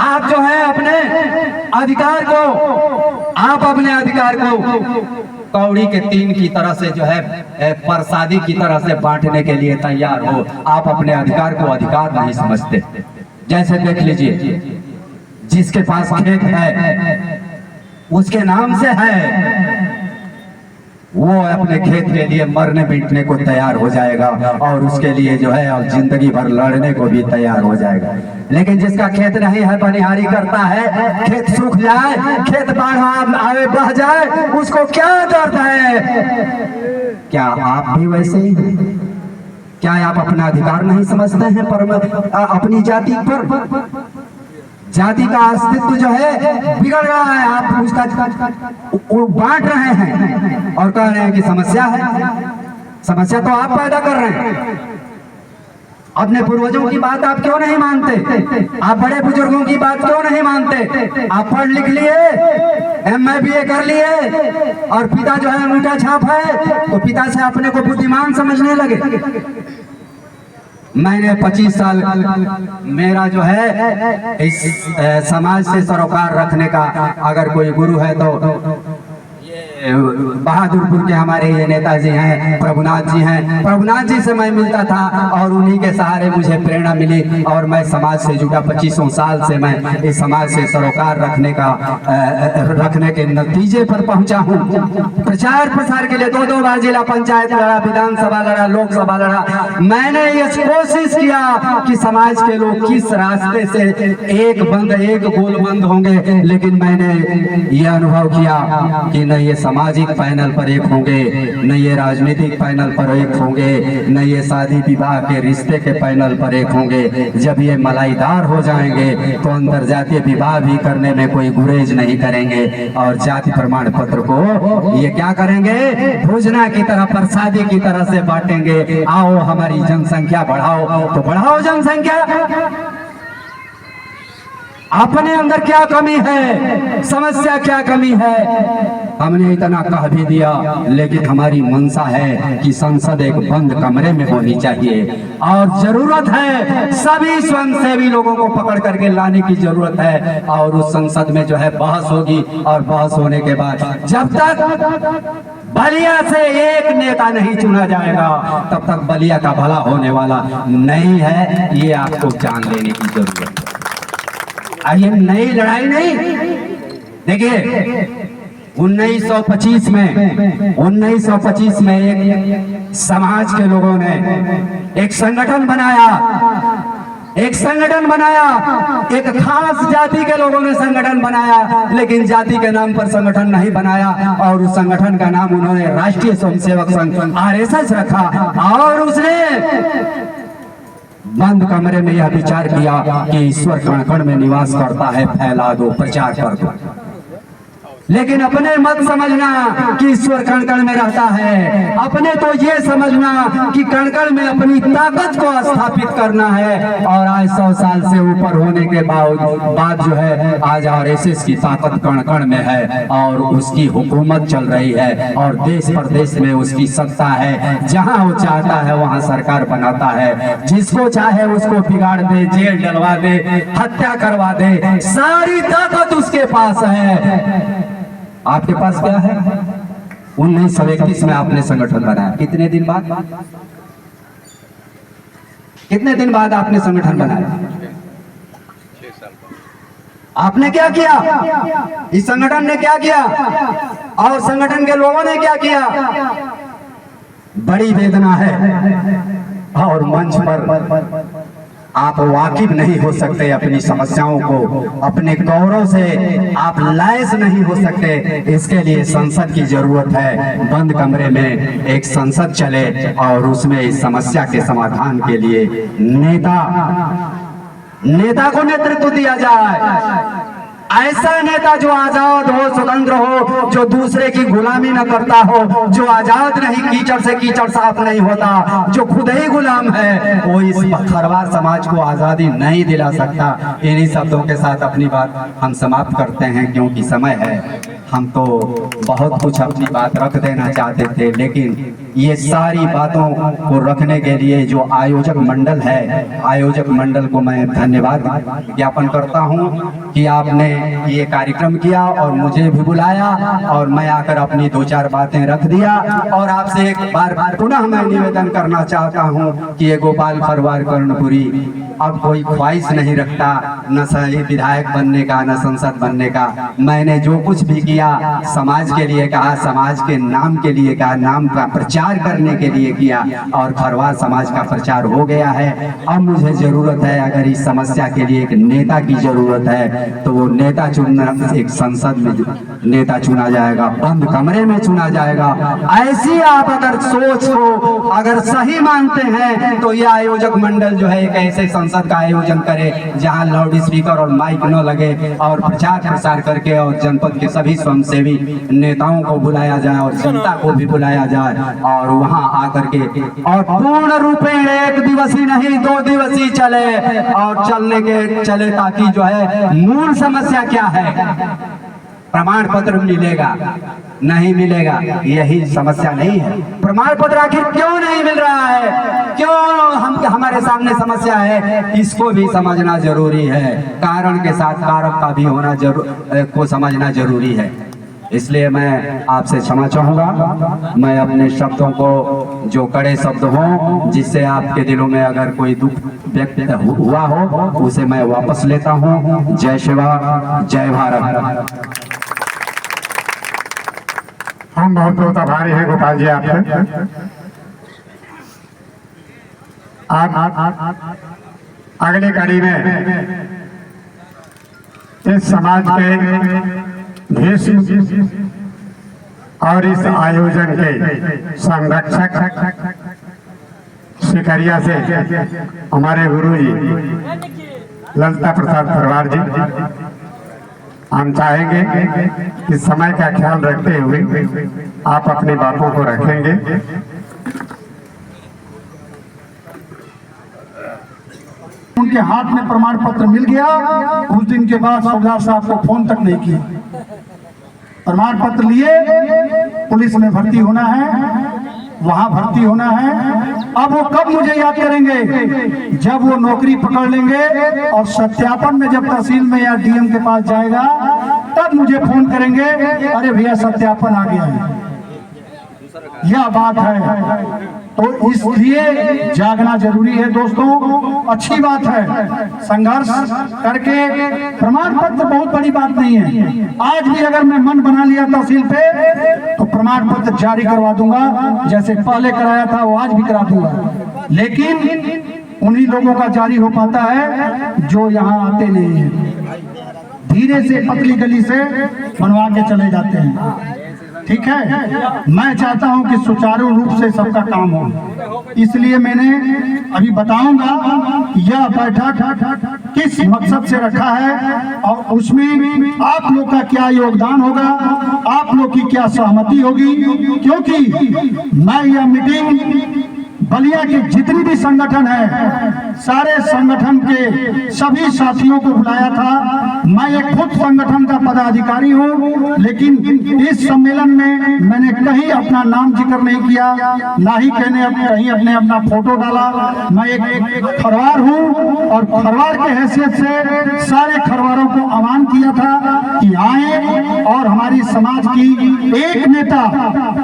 आप जो है अपने अधिकार को कौड़ी के 3 की तरह से जो है प्रसादी की तरह से बांटने के लिए तैयार हो। आप अपने अधिकार को अधिकार नहीं समझते। जैसे देख लीजिए, जिसके पास खेत है उसके नाम से है, वो अपने खेत के लिए मरने पीटने को तैयार हो जाएगा और उसके लिए जो है अब जिंदगी भर लड़ने को भी तैयार हो जाएगा। लेकिन जिसका खेत नहीं है, बनिहारी करता है, खेत सूख जाए, खेत बाढ़ आवे बह जाए, उसको क्या दर्द है? क्या आप भी वैसे ही हैं? क्या आप अपना अधिकार नहीं समझते हैं पर अपनी जाति पर? जाति का अस्तित्व जो है बिगड़ रहा है। आप उसका बांट रहे हैं और कह रहे हैं कि समस्या है। समस्या तो आप पैदा कर रहे हैं। अपने पूर्वजों की बात आप क्यों नहीं मानते? आप बड़े बुजुर्गों की बात क्यों नहीं मानते? आप पढ़ लिख लिए, MA BA कर लिए और पिता जो है अंगूठा छाप है तो पिता से अपने को बुद्धिमान समझने लगे। मैंने 25 साल मेरा जो है इस समाज से सरोकार रखने का, अगर कोई गुरु है तो ये बहादुरपुर के हमारे ये नेताजी हैं, प्रभुनाथ जी हैं। प्रभुनाथ जी से मैं मिलता था और उन्हीं के सहारे मुझे प्रेरणा मिली और मैं समाज से जुटा। 25 साल से मैं इस समाज से सरोकार रखने के नतीजे पर पहुंचा हूं। प्रचार प्रसार के लिए 2 बार जिला पंचायत लड़ा, विधानसभा लड़ा, लोकसभा लड़ा। मैंने ये कोशिश किया कि समाज के लोग किस रास्ते से एक गोल बंद होंगे, लेकिन मैंने ये अनुभव किया कि न ये सामाजिक पैनल पर एक होंगे, न ये राजनीतिक पैनल पर एक होंगे, न ये शादी विवाह के रिश्ते के पैनल पर एक होंगे। जब ये मलाईदार हो जाएंगे तो अंतरजातीय विवाह भी करने में कोई गुरेज नहीं करेंगे और जाति प्रमाण पत्र को ये क्या करेंगे, भोजना की तरह, प्रसादी की तरह से बांटेंगे। आओ हमारी जनसंख्या बढ़ाओ, तो बढ़ाओ जनसंख्या। अपने अंदर क्या कमी है, समस्या क्या कमी है, हमने इतना कह भी दिया, लेकिन हमारी मंशा है कि संसद एक बंद कमरे में होनी चाहिए और जरूरत है सभी स्वयंसेवी लोगों को पकड़ करके लाने की जरूरत है। और उस संसद में जो है बहस होगी और बहस होने के बाद जब तक बलिया से एक नेता नहीं चुना जाएगा तब तक बलिया का भला होने वाला नहीं है। ये आपको जान लेने की जरूरत है। ये नई लड़ाई नहीं। देखिए 1925 में एक समाज के लोगों ने एक संगठन बनाया, एक खास जाति के लोगों ने संगठन बनाया, लेकिन जाति के नाम पर संगठन नहीं बनाया और उस संगठन का नाम उन्होंने राष्ट्रीय स्वयंसेवक संघ RSS रखा। और उसने बंद कमरे में यह विचार किया कि ईश्वर कण कण में निवास करता है, फैला दो, प्रचार कर दो। लेकिन अपने मत समझना कि ईश्वर कण कण में रहता है, अपने तो ये समझना कि कण कण में अपनी ताकत को स्थापित करना है। और आज 100 साल से ऊपर होने के बाद जो है आज RSS की ताकत कण कण में है और उसकी हुकूमत चल रही है और देश प्रदेश में उसकी सत्ता है। जहां वो चाहता है वहां सरकार बनाता है, जिसको चाहे उसको बिगाड़ दे, जेल डलवा दे, हत्या करवा दे, सारी ताकत उसके पास है। आपके पास क्या है? 1931 में आपने संगठन बनाया। कितने दिन बाद आपने संगठन बनाया? 6 साल। आपने क्या किया? इस संगठन ने क्या किया और संगठन के लोगों ने क्या किया? बड़ी वेदना है और मंच पर आप वाकिफ नहीं हो सकते अपनी समस्याओं को, अपने गौरव से आप लैस नहीं हो सकते। इसके लिए संसद की जरूरत है। बंद कमरे में एक संसद चले और उसमें इस समस्या के समाधान के लिए नेता को नेतृत्व दिया जाए। ऐसा नेता जो आजाद हो, स्वतंत्र हो, जो दूसरे की गुलामी न करता हो, जो आजाद नहीं, कीचड़ से कीचड़ साफ नहीं होता, जो खुद ही गुलाम है, वो इस खरवार समाज को आजादी नहीं दिला सकता। इन्हीं शब्दों के साथ अपनी बात हम समाप्त करते हैं, क्योंकि समय है। हम तो बहुत कुछ अपनी बात रख देना चाहते थे, लेकिन ये सारी बातों को रखने के लिए जो आयोजक मंडल है, आयोजक मंडल को मैं धन्यवाद ज्ञापन करता हूँ कि आपने ये कार्यक्रम किया और मुझे भी बुलाया और मैं आकर अपनी 2-4 बातें रख दिया। और आपसे एक बार पुनः मैं निवेदन करना चाहता हूँ कि ये गोपाल खरवार कर्णपुरी अब कोई ख्वाहिश नहीं रखता, न सही विधायक बनने का, न संसद बनने का। मैंने जो कुछ भी किया समाज के लिए कहा, समाज के नाम के लिए कहा, नाम का प्रचार करने के लिए किया और खरवार समाज का प्रचार हो गया है। अब मुझे जरूरत है, अगर इस समस्या के लिए एक नेता की जरूरत है तो वो नेता चुनना, एक संसद में नेता चुना जाएगा, बंद कमरे में चुना जाएगा। ऐसी आप अगर सोच को अगर सही मानते हैं तो यह आयोजक मंडल जो है एक ऐसे संसद का आयोजन करे जहां लाउड स्पीकर और माइक न लगे और प्रचार प्रसार करके और जनपद के सभी स्वयंसेवी नेताओं को बुलाया जाए और जनता को भी बुलाया जाए और वहां आकर के और पूर्ण रूपेण 1 दिवसीय नहीं 2 दिवसीय चले और चले ताकि जो है मूल समस्या क्या है, प्रमाण पत्र मिलेगा नहीं मिलेगा, यही समस्या नहीं है। प्रमाण पत्र आखिर क्यों नहीं मिल रहा है, क्यों हमारे सामने समस्या है, इसको भी समझना जरूरी है। कारण के साथ कारक का भी होना को समझना जरूरी है। इसलिए मैं आपसे क्षमा चाहूँगा। मैं अपने शब्दों को, जो कड़े शब्द हों जिससे आपके दिलों में अगर कोई दुख व्यक्त हुआ हो, उसे मैं वापस लेता हूँ। जय शिवा, जय भारत। हम बहुत बहुत आभारी हैं गोपाल जी आपसे। आप अगली कड़ी में इस समाज के देश और इस आयोजन के संरक्षक सिकरिया से हमारे गुरुजी ललिता प्रसाद परवार जी, हम चाहेंगे कि समय का ख्याल रखते हुए आप अपनी बातों को रखेंगे। उनके हाथ में प्रमाण पत्र मिल गया, उस दिन के बाद सरदार साहब को फोन तक नहीं किया। प्रमाण पत्र लिए, पुलिस में भर्ती होना है, वहां भर्ती होना है। अब वो कब मुझे याद करेंगे? जब वो नौकरी पकड़ लेंगे और सत्यापन में जब तहसील में या डीएम के पास जाएगा, तब मुझे फोन करेंगे, अरे भैया सत्यापन आ गया है। यह बात है, तो इसलिए जागना जरूरी है दोस्तों। अच्छी बात है, संघर्ष करके प्रमाण पत्र बहुत बड़ी बात नहीं है। आज भी अगर मैं मन बना लिया तहसील पे तो प्रमाण पत्र जारी करवा दूंगा, जैसे पहले कराया था वो आज भी करा दूंगा। लेकिन उन्हीं लोगों का जारी हो पाता है जो यहाँ आते नहीं है, धीरे से पतली गली से बनवा के चले जाते हैं। ठीक है, मैं चाहता हूं कि सुचारू रूप से सबका काम हो, इसलिए मैंने अभी बताऊंगा यह बैठक किस मकसद से रखा है और उसमें आप लोग का क्या योगदान होगा, आप लोग की क्या सहमति होगी। क्योंकि मैं यह मीटिंग बलिया के जितनी भी संगठन है, सारे संगठन के सभी साथियों को बुलाया था। मैं एक खुद संगठन का पदाधिकारी हूं, लेकिन इस सम्मेलन में मैंने कहीं अपना नाम जिक्र नहीं किया, ना ही कहीं अपने अपना फोटो डाला। मैं एक खरवार हूं और खरवार के हैसियत से सारे खरवारों को आह्वान किया था कि आए और हमारी समाज की एक नेता,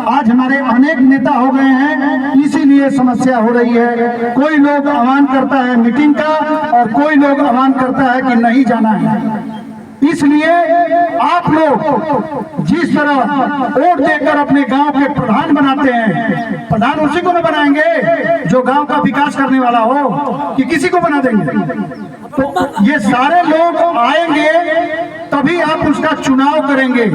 आज हमारे अनेक नेता हो गए हैं, इसीलिए समस्या हो रही है। कोई लोग आह्वान करता है मीटिंग का और कोई लोग आह्वान करता है कि नहीं जाना है। इसलिए आप लोग जिस तरह वोट देकर अपने गांव के प्रधान बनाते हैं, प्रधान उसी को न बनाएंगे जो गांव का विकास करने वाला हो, कि किसी को बना देंगे। तो ये सारे लोग आएंगे तभी आप उसका चुनाव करेंगे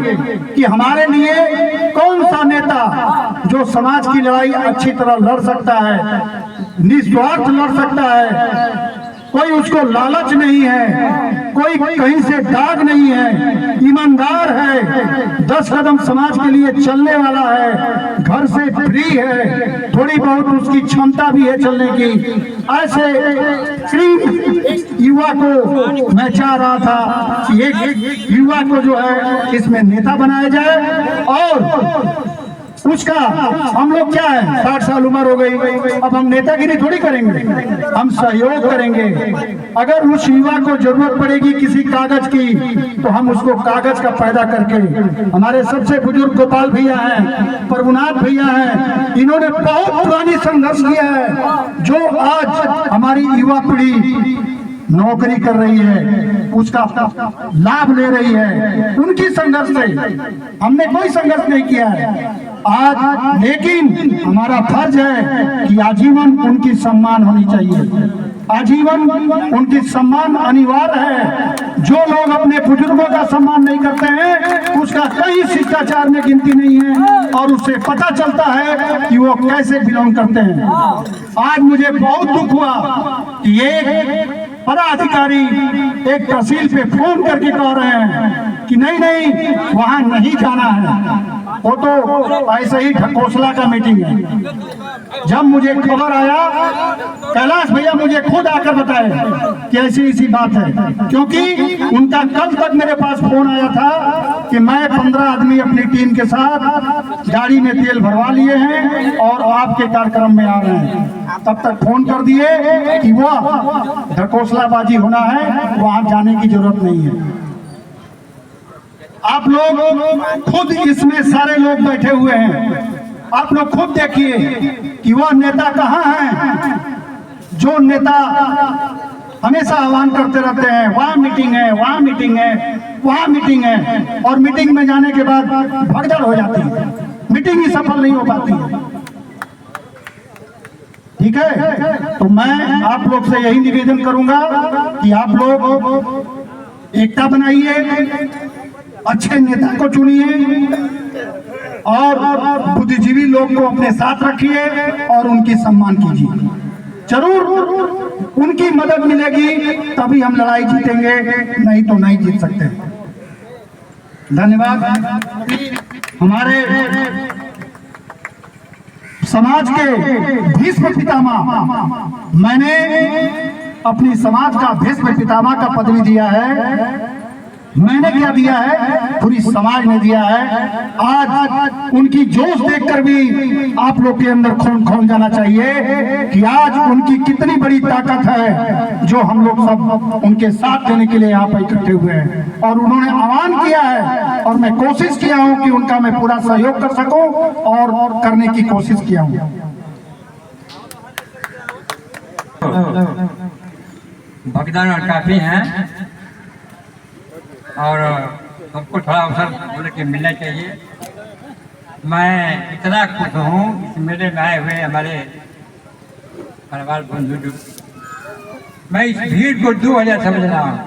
कि हमारे लिए कौन सा नेता जो समाज की लड़ाई अच्छी तरह लड़ सकता है, निस्वार्थ लड़ सकता है, कोई उसको लालच नहीं है, कोई कहीं से दाग नहीं है, ईमानदार है, 10 कदम समाज के लिए चलने वाला है, घर से फ्री है, थोड़ी बहुत उसकी क्षमता भी है चलने की। ऐसे युवा को मैं चाह रहा था कि एक युवा को जो है इसमें नेता बनाया जाए। और उसका हम लोग क्या है, 60 साल उम्र हो गई, अब हम नेतागिरी थोड़ी करेंगे, हम सहयोग करेंगे। अगर उस युवा को जरूरत पड़ेगी किसी कागज की तो हम उसको कागज का पैदा करके, हमारे सबसे बुजुर्ग गोपाल भैया हैं, प्रभुनाथ भैया हैं, इन्होंने बहुत पुरानी संघर्ष किया है, जो आज हमारी युवा पीढ़ी नौकरी कर रही है, उसका लाभ ले रही है। उनकी संघर्ष से हमने कोई संघर्ष नहीं किया है आज, लेकिन हमारा फर्ज है कि आजीवन उनकी सम्मान होनी चाहिए, आजीवन उनकी सम्मान अनिवार्य है। जो लोग अपने बुजुर्गों का सम्मान नहीं करते हैं, उसका कहीं शिष्टाचार में गिनती नहीं है और उससे पता चलता है कि वो कैसे बिलोंग करते हैं। आज मुझे बहुत दुख हुआ कि एक पदाधिकारी एक तहसील पे फोन करके कह रहे हैं कि नहीं नहीं वहां नहीं जाना है, वो तो ऐसे ही ढकोसला का मीटिंग है। जब मुझे खबर आया, कैलाश भैया मुझे खुद आकर बताए कि ऐसी बात है, क्योंकि उनका कल तक मेरे पास फोन आया था कि मैं 15 आदमी अपनी टीम के साथ गाड़ी में तेल भरवा लिए हैं और आपके कार्यक्रम में आ रहे हैं। तब तक फोन कर दिए कि वो ढकोसलाबाजी होना है, वहां जाने की जरूरत नहीं है। आप लोग खुद इसमें सारे लोग बैठे हुए हैं, आप लोग खुद देखिए कि वह नेता कहाँ हैं जो नेता हमेशा आह्वान करते रहते हैं, वहाँ मीटिंग है, वहाँ मीटिंग है, वहाँ मीटिंग है, और मीटिंग में जाने के बाद भगदड़ हो जाती है, मीटिंग ही सफल नहीं हो पाती है। ठीक है, तो मैं आप लोग से यही निवेदन करूंगा कि आप लोग एकता बनाइए, अच्छे नेता को चुनिए और बुद्धिजीवी लोग को अपने साथ रखिए और उनकी सम्मान कीजिए। जरूर उनकी मदद मिलेगी तभी हम लड़ाई जीतेंगे, नहीं तो नहीं जीत सकते। धन्यवाद। हमारे समाज के भीष्म पितामह, मैंने अपनी समाज का भीष्म पितामह का पदवी दिया है। मैंने क्या दिया है, पूरी समाज ने दिया है। आज उनकी जोश देखकर भी आप लोग के अंदर खून खोल जाना चाहिए कि आज उनकी कितनी बड़ी ताकत है, जो हम लोग सब उनके साथ देने के लिए यहाँ पर इकट्ठे हुए हैं। और उन्होंने आह्वान किया है और मैं कोशिश किया हूँ कि उनका मैं पूरा सहयोग कर सकूं और करने की कोशिश किया हूँ। भगदान काफी हैं और सबको थोड़ा अवसर बोले के मिलना चाहिए। मैं इतना खुश हूँ कि मेरे में आए हुए हमारे परिवार बंधु, मैं इस भीड़ को 2000 समझ रहा हूँ।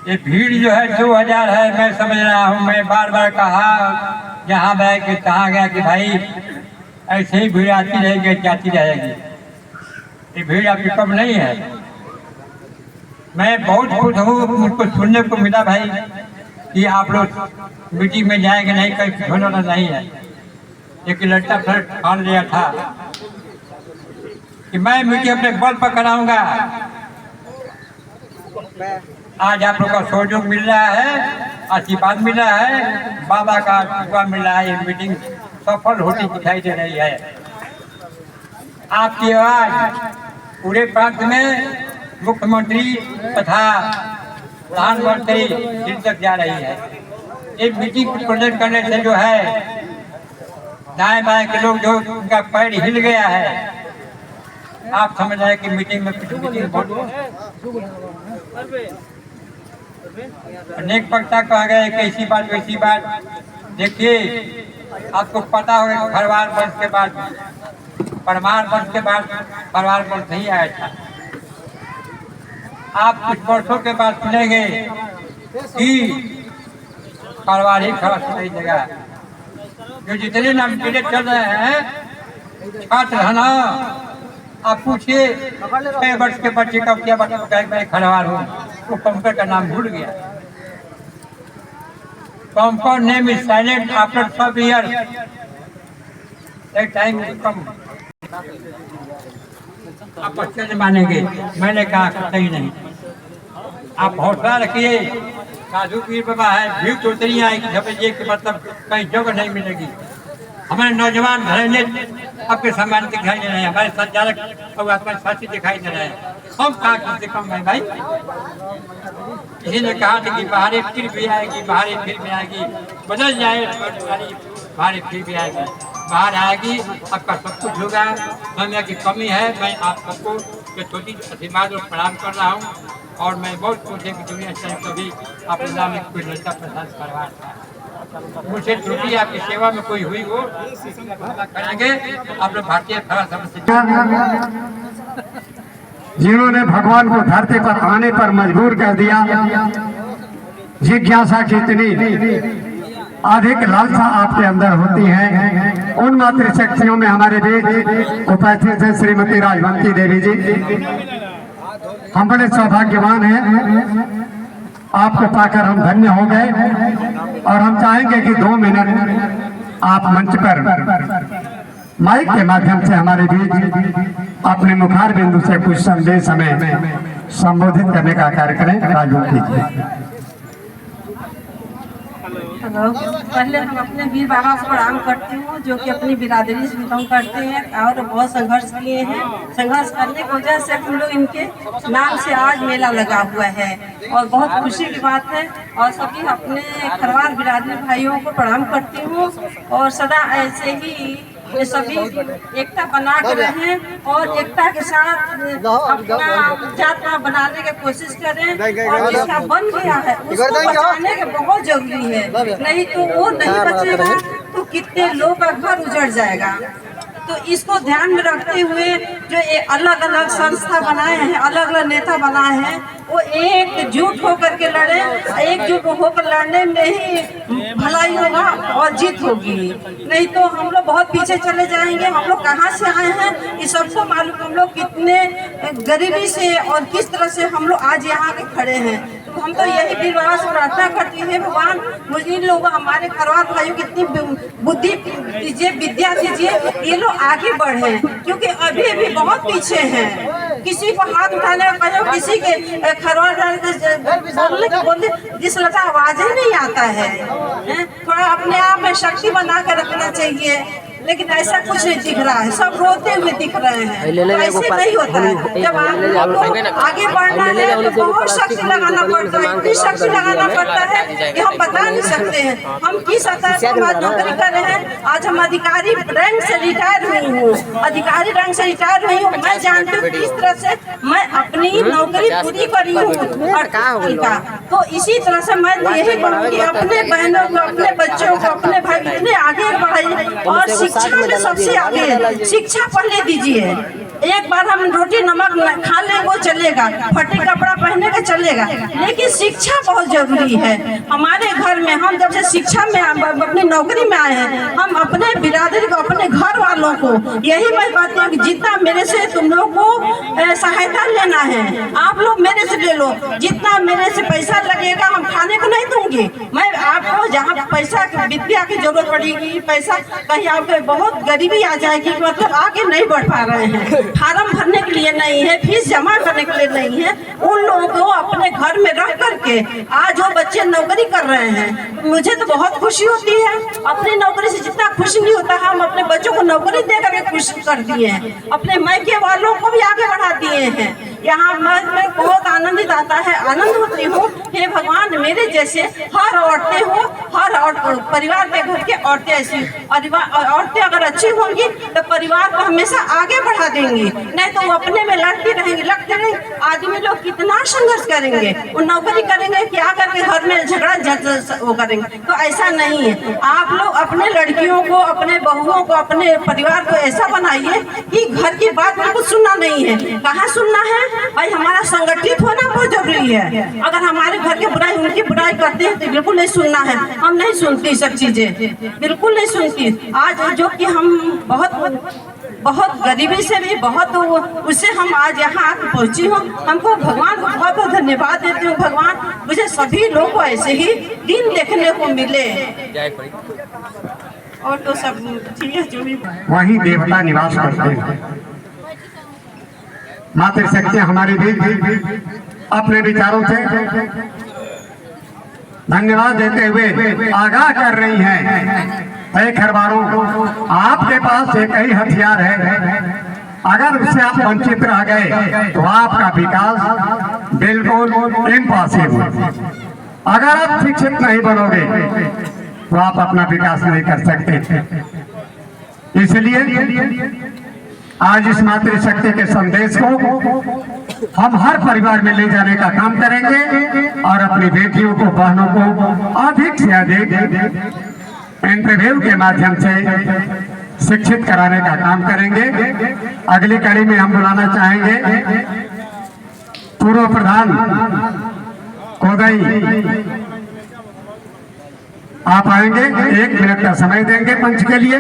ये भीड़ जो है 2000 है, मैं समझ रहा हूँ। मैं बार बार कहा जहाँ गया कि कहाँ गया कि भाई ऐसे ही भीड़ आती रहेगी, जाती रहेगी, ये भीड़ आपकी कम नहीं है। मैं बहुत खुश हूँ, मुझको सुनने को मिला भाई कि आप लोग मीटिंग में जाएंगे नहीं, कहीं होने वाला नहीं है। एक लड़का फिर ठान लिया था कि मैं मीटिंग अपने बल पर कराऊंगा। आज आप लोग का सहयोग मिल रहा है, आशीर्वाद मिल रहा है, बाबा का आशीर्वाद मिल रहा है। ये मीटिंग सफल होती दिखाई दे रही है। आपकी आवाज पूरे प्रांत में मुख्यमंत्री तथा प्रधानमंत्री दिल तक जा रही है। ये मीटिंग को प्रेजेंट करने से जो है दाएं बाएं के लोग जो उनका पैर हिल गया है, आप समझ रहे हैं कि मीटिंग में कुछ मीटिंग बहुत अनेक वक्ता कहा गया है कि ऐसी बात वैसी बात। देखिए, आपको पता होगा खरवार वंश के बाद, परमार वंश के बाद खरवार वंश नहीं आया था। आप कुछ वर्षों के बाद सुनेंगे कि खरवार ही खड़ा सुनाई देगा। जो जितने नाम पीड़ित चल रहे हैं छात्र है ना, आप पूछिए 6 वर्ष के बच्चे का क्या बताया मैं खरवार हूँ, वो पंपर का नाम भूल गया। पंपर नेम इज साइलेंट आफ्टर सब ईयर, टाइम कम। आप बच्चे मानेंगे, मैंने कहा सही नहीं। आप हौसला रखिए, साधु पीर बाबा है, भीड़ तो उतनी आएगी झपटिए कि मतलब कहीं जगह नहीं मिलेगी। हमारे नौजवान घरेने आपके सम्मान दिखाई दे रहे हैं, हमारे संचालक और आपका साथी दिखाई दे रहे हैं। हम कहा किससे कम है भाई। किसी ने कहा था कि बाहरी फिर भी आएगी, बाहरी फिर भी आएगी, बदल जाए बाहरी फिर भी आएगी, बाहर आएगी, आपका सब कुछ होगा। समय की कमी है, मैं आप सबको ये छोटी आशीर्वाद और प्रणाम कर रहा हूँ। और मैं बहुत खुश है कि दुनिया से कभी अपने नाम में कोई लड़का प्रसाद करवा था। मुझसे त्रुटि आपकी सेवा में कोई हुई हो करेंगे। आप लोग भारतीय खड़ा समझ, जिन्होंने भगवान को धरती पर आने पर मजबूर कर दिया, जिज्ञासा की इतनी अधिक लालसा आपके अंदर होती है। उन मातृशक्तियों में हमारे बीच उपस्थित है श्रीमती राजवंती देवी जी। हम बड़े सौभाग्यवान हैं, आपको पाकर हम धन्य हो गए। और हम चाहेंगे कि 2 मिनट आप मंच पर माइक के माध्यम से हमारे बीच अपने मुखार बिंदु से कुछ संदेश हमें संबोधित करने का कार्य करें। राजवंती जी। हेलो, पहले हम अपने वीर बाबा को प्रणाम करती हूँ जो कि अपनी बिरादरी से बिलोंग करते हैं और बहुत संघर्ष किए हैं। संघर्ष करने की वजह से हम लोग इनके नाम से आज मेला लगा हुआ है और बहुत खुशी की बात है। और सभी अपने खरवार बिरादरी भाइयों को प्रणाम करती हूँ और सदा ऐसे ही ये सभी एकता बना कर रहें और एकता के साथ अपना जात बनाने की कोशिश करें और जिसका बन गया है उसको बचाने के बहुत जरूरी है, नहीं तो वो नहीं बचेगा तो कितने लोग का घर उजड़ जाएगा। तो इसको ध्यान में रखते हुए जो अलग अलग संस्था बनाए हैं, अलग अलग नेता बनाए हैं, वो एकजुट होकर के लड़े। एकजुट होकर लड़ने में ही भलाई होगा और जीत होगी, नहीं तो हम लोग बहुत पीछे चले जाएंगे। हम लोग कहाँ से आए हैं ये सबको मालूम, हम लोग कितने गरीबी से और किस तरह से हम लोग आज यहाँ के खड़े हैं। तो हम तो यही वीर बाबा से प्रार्थना करते हैं, भगवान मुझे इन लोगों हमारे खरवार भाइयों कितनी बुद्धि दीजिए, विद्या दीजिए, ये लोग आगे बढ़े क्योंकि अभी अभी बहुत पीछे हैं। किसी को हाथ उठाने का कहो, किसी के खरवार बोलने जिस लगा आवाज ही नहीं आता है। थोड़ा अपने आप में शक्ति बना कर रखना चाहिए, लेकिन ऐसा कुछ नहीं दिख रहा है, सब रोते हुए दिख रहे हैं। तो ऐसे नहीं होता है, जब आगे बढ़ना है तो बहुत शक्ति लगाना पड़ता है, इतनी शक्ति लगाना पड़ता है कि हम बता नहीं सकते हैं हम किस आधार पर नौकरी कर रहे हैं। आज हम अधिकारी रैंक से रिटायर हुई हूँ, अधिकारी रैंक से रिटायर हुई हूँ। मैं जानती हूँ किस तरह से मैं अपनी नौकरी पूरी करी हूँ और तो इसी तरह से मैं यही कहूँगी अपने बहनों को, अपने बच्चों को, अपने भाई इतने आगे बढ़ाइए और शिक्षा में सबसे आगे शिक्षा पढ़ने दीजिए। एक बार हम रोटी नमक खा लें वो चलेगा, फटे कपड़ा पहने का चलेगा, लेकिन शिक्षा बहुत जरूरी है। हमारे घर में हम जब से शिक्षा में अपनी नौकरी में आए हैं, हम अपने बिरादरी को, अपने घर वालों को यही मैं कहती हूँ कि जितना मेरे से तुम लोग को सहायता लेना है आप लोग मेरे से ले लो। जितना मेरे से पैसा लगेगा हम खाने को नहीं दूंगी। मैं आपको जहाँ पैसा विद्या की जरूरत पड़ेगी, पैसा कहीं आपको बहुत गरीबी आ जाएगी, मतलब आगे नहीं बढ़ पा रहे हैं, फार्म भरने के लिए नहीं है, फीस जमा करने के लिए नहीं है, उन लोगों को अपने घर में रह करके आज वो बच्चे नौकरी कर रहे हैं। मुझे तो बहुत खुशी होती है, अपनी नौकरी से जितना खुशी नहीं होता हम अपने बच्चों को नौकरी दे करके खुशी कर दिए हैं, अपने मायके वालों को भी आगे बढ़ा दिए हैं। यहाँ मैं बहुत आनंदित आता है, आनंद होती हूँ। हे भगवान मेरे जैसे हर औरतें हो, हर परिवार के घर के औरतें ऐसी औरतें अगर अच्छी होंगी तो परिवार को हमेशा आगे बढ़ा देंगी, नहीं तो वो अपने में लड़ती रहेंगी, लगते रहेंगे। आदमी लोग कितना संघर्ष करेंगे, वो नौकरी करेंगे क्या करके घर में झगड़ा वो करेंगे, तो ऐसा नहीं है। आप लोग अपने लड़कियों को, अपने बहुओं को, अपने परिवार को ऐसा बनाइए कि घर की बात में कुछ सुनना नहीं है। कहाँ सुनना है भाई, हमारा संगठित होना बहुत जरूरी है। अगर हमारे घर की बुराई उनकी बुराई करते हैं तो बिल्कुल नहीं सुनना है। हम नहीं सुनती सब चीजें, बिल्कुल नहीं सुनती। आज जो कि हम बहुत गरीबी से भी बहुत उससे हम आज यहाँ आकर पहुँची हूँ। हमको भगवान को बहुत बहुत धन्यवाद देती हूँ। भगवान मुझे सभी लोग को ऐसे ही दिन देखने को मिले और तो सब ठीक है। जो भी वही देवता निवास करते हैं। मातृशक्ति हमारी भी अपने विचारों से धन्यवाद देते हुए आगाह कर रही हैं, खरवारों आपके पास एक ही हथियार है, अगर उससे आप वंचित रह गए तो आपका विकास बिल्कुल इम्पॉसिबल। अगर आप शिक्षित नहीं बनोगे तो आप अपना विकास नहीं कर सकते। इसलिए आज इस मातृशक्ति के संदेश को हम हर परिवार में ले जाने का काम करेंगे और अपनी बेटियों को, बहनों को अधिक से अधिक इंटरव्यू के माध्यम से शिक्षित कराने का काम करेंगे। अगली कड़ी में हम बुलाना चाहेंगे पूर्व प्रधान कोदई, आप आएंगे, 1 मिनट का समय देंगे मंच के लिए।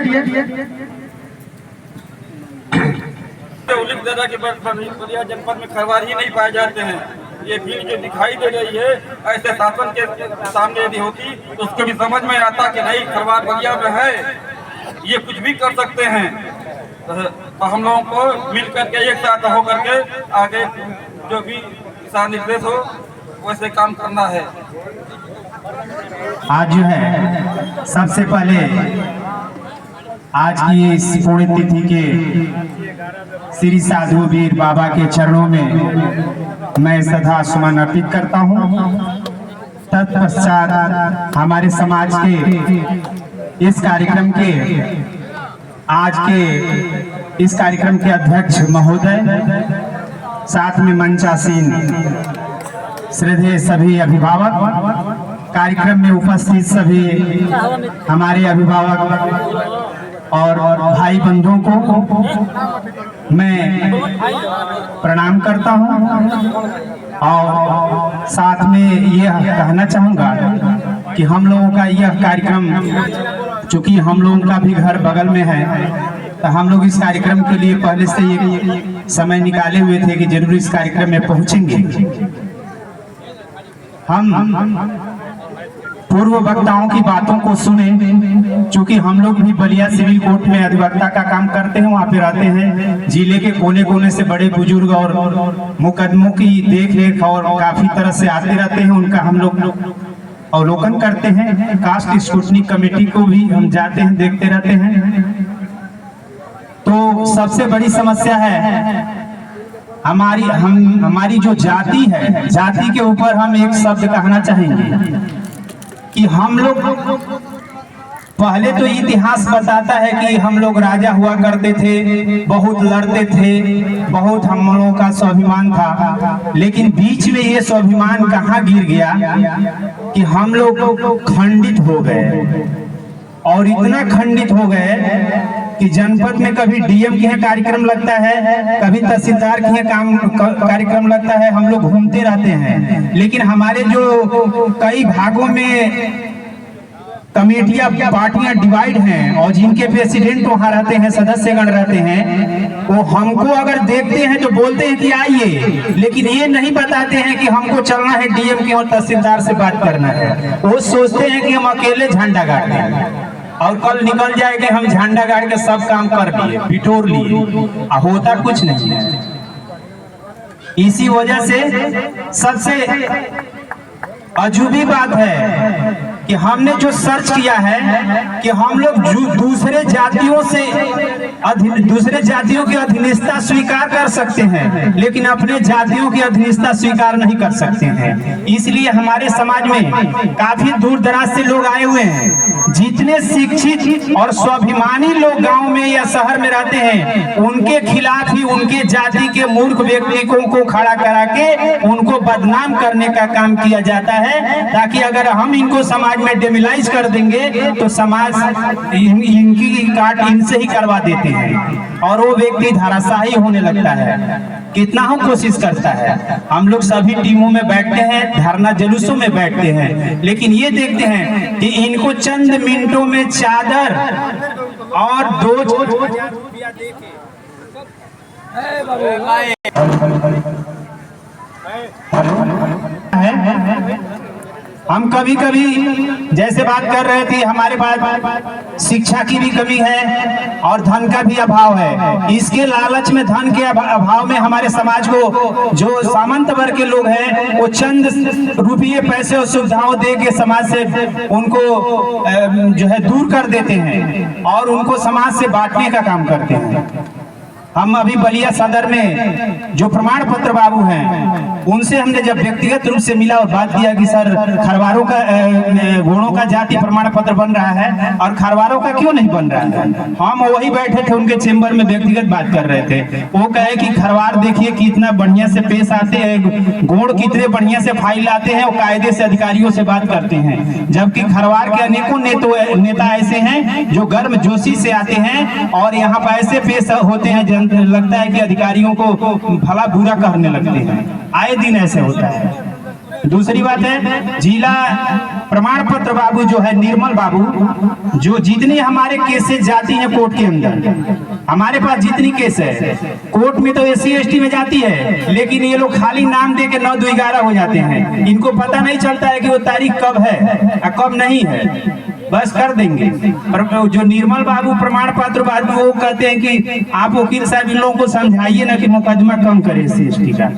उल्लेखदाता के बलिया जनपद में खरवार ही नहीं पाए जाते हैं। ये भीड़ जो दिखाई दे रही है ऐसे शासन के सामने यदि होती तो उसको भी समझ में आता कि नहीं खरवार बलिया में है, ये कुछ भी कर सकते हैं। तो हम लोगों को मिल करके एक साथ होकर के आगे जो भी दिशा निर्देश हो वैसे काम करना है। आज जो है सबसे पहले आज की इस पुण्य तिथि के श्री साधु वीर बाबा के चरणों में मैं श्रद्धा सुमन अर्पित करता हूँ। तत्पश्चात हमारे समाज के इस कार्यक्रम के आज के इस कार्यक्रम के अध्यक्ष महोदय, साथ में मंचासीन श्रद्धेय सभी अभिभावक, कार्यक्रम में उपस्थित सभी हमारे अभिभावक और भाई बंधुओं को मैं प्रणाम करता हूं और साथ में यह कहना चाहूँगा कि हम लोगों का यह कार्यक्रम, चूँकि हम लोगों का भी घर बगल में है, तो हम लोग इस कार्यक्रम के लिए पहले से ये समय निकाले हुए थे कि जरूर इस कार्यक्रम में पहुँचेंगे। हम पूर्व वक्ताओं की बातों को सुने, चूंकि हम लोग भी बलिया सिविल कोर्ट में अधिवक्ता का काम करते हैं, वहाँ पे रहते हैं। जिले के कोने कोने से बड़े बुजुर्ग और मुकदमों की देख रेख और काफी तरह से आते रहते हैं, उनका हम लोग अवलोकन करते हैं। कास्ट स्क्रूटनी कमेटी को भी हम जाते हैं, देखते रहते हैं। तो सबसे बड़ी समस्या है हमारी जो जाति है, जाति के ऊपर हम एक शब्द कहना चाहेंगे कि हम लोग पहले तो इतिहास बताता है कि हम लोग राजा हुआ करते थे, बहुत लड़ते थे, बहुत हम लोगों का स्वाभिमान था। लेकिन बीच में ये स्वाभिमान कहाँ गिर गया कि हम लोग खंडित हो गए, और इतना खंडित हो गए कि जनपद में कभी डीएम के यहाँ कार्यक्रम लगता है, कभी तहसीलदार के यहाँ कार्यक्रम लगता है, हम लोग घूमते रहते हैं। लेकिन हमारे जो कई भागों में कमेटियां, पार्टियां डिवाइड हैं और जिनके प्रेसिडेंट वहाँ रहते हैं, सदस्यगण रहते हैं, वो हमको अगर देखते हैं तो बोलते हैं कि आइए, लेकिन ये नहीं बताते हैं कि हमको चलना है डीएम के और तहसीलदार से बात करना है। वो सोचते हैं कि हम अकेले झंडा गाड़ दें और कल निकल जाए कि हम झंडा गाड़ के सब काम कर लिए, बिटोर लिए, होता कुछ नहीं है। इसी वजह से सबसे अजूबी बात है कि हमने जो सर्च किया है कि हम लोग दूसरे जातियों की अधीनता स्वीकार कर सकते हैं, लेकिन अपने जातियों की अधीनता स्वीकार नहीं कर सकते हैं। इसलिए हमारे समाज में काफी दूर दराज से लोग आए हुए हैं। जितने शिक्षित और स्वाभिमानी लोग गांव में या शहर में रहते हैं, उनके खिलाफ ही उनके जाति के मूर्ख व्यक्तियों को खड़ा करा के उनको बदनाम करने का काम किया जाता है, ताकि अगर हम इनको समाज में डेमिलाइज कर देंगे तो समाज इनकी काट इनसे ही करवा देते हैं और वो व्यक्ति धराशायी होने लगता है। कितना हम कोशिश करता है, हम लोग सभी टीमों में बैठते हैं, धरना जुलूसों में बैठते हैं, लेकिन ये देखते हैं कि इनको चंद मिनटों में चादर और दो हम कभी कभी जैसे बात कर रहे थे, हमारे पास शिक्षा की भी कमी है और धन का भी अभाव है। इसके लालच में, धन के अभाव में हमारे समाज को जो सामंत वर्ग के लोग हैं, वो चंद रुपये, पैसे और सुविधाओं दे के समाज से उनको जो है दूर कर देते हैं और उनको समाज से बांटने का काम करते हैं। हम अभी बलिया सदर में जो प्रमाण पत्र बाबू हैं, उनसे हमने जब व्यक्तिगत रूप से मिला और बात किया कि सर खरवारों का घोड़ों का जाति प्रमाण पत्र बन रहा है और खरवारों का क्यों नहीं बन रहा है। हम वही बैठे थे उनके चेम्बर में, व्यक्तिगत बात कर रहे थे। वो कहे कि खरवार देखिए कितना बढ़िया से पेश आते हैं, घोड़ कितने बढ़िया से फाइल लाते हैं और कायदे से अधिकारियों से बात करते हैं, जबकि खरवार के अनेकों नेता ऐसे हैं जो गर्म जोशी से आते हैं और यहाँ पर ऐसे पेश होते हैं, लगता है कि अधिकारियों को भला बुरा कहने लगते हैं। आए दिन ऐसे होता है। दूसरी बात है, जिला प्रमाण पत्र बाबू जो है, निर्मल बाबू, जो जितनी हमारे केसेस जाती हैं कोर्ट के अंदर, हमारे पास जितनी केस है कोर्ट में तो SC ST में जाती है, लेकिन ये लोग खाली नाम दे के 9-2-11 हो जाते हैं। इनको पता नहीं चलता है कि वो तारीख कब है और कब नहीं है, बस कर देंगे। पर जो निर्मल बाबू प्रमाण पत्र बाबू, वो कहते हैं कि आप वकील साहब इन लोगों को समझाइए ना कि मुकदमा कम करे SC ST का,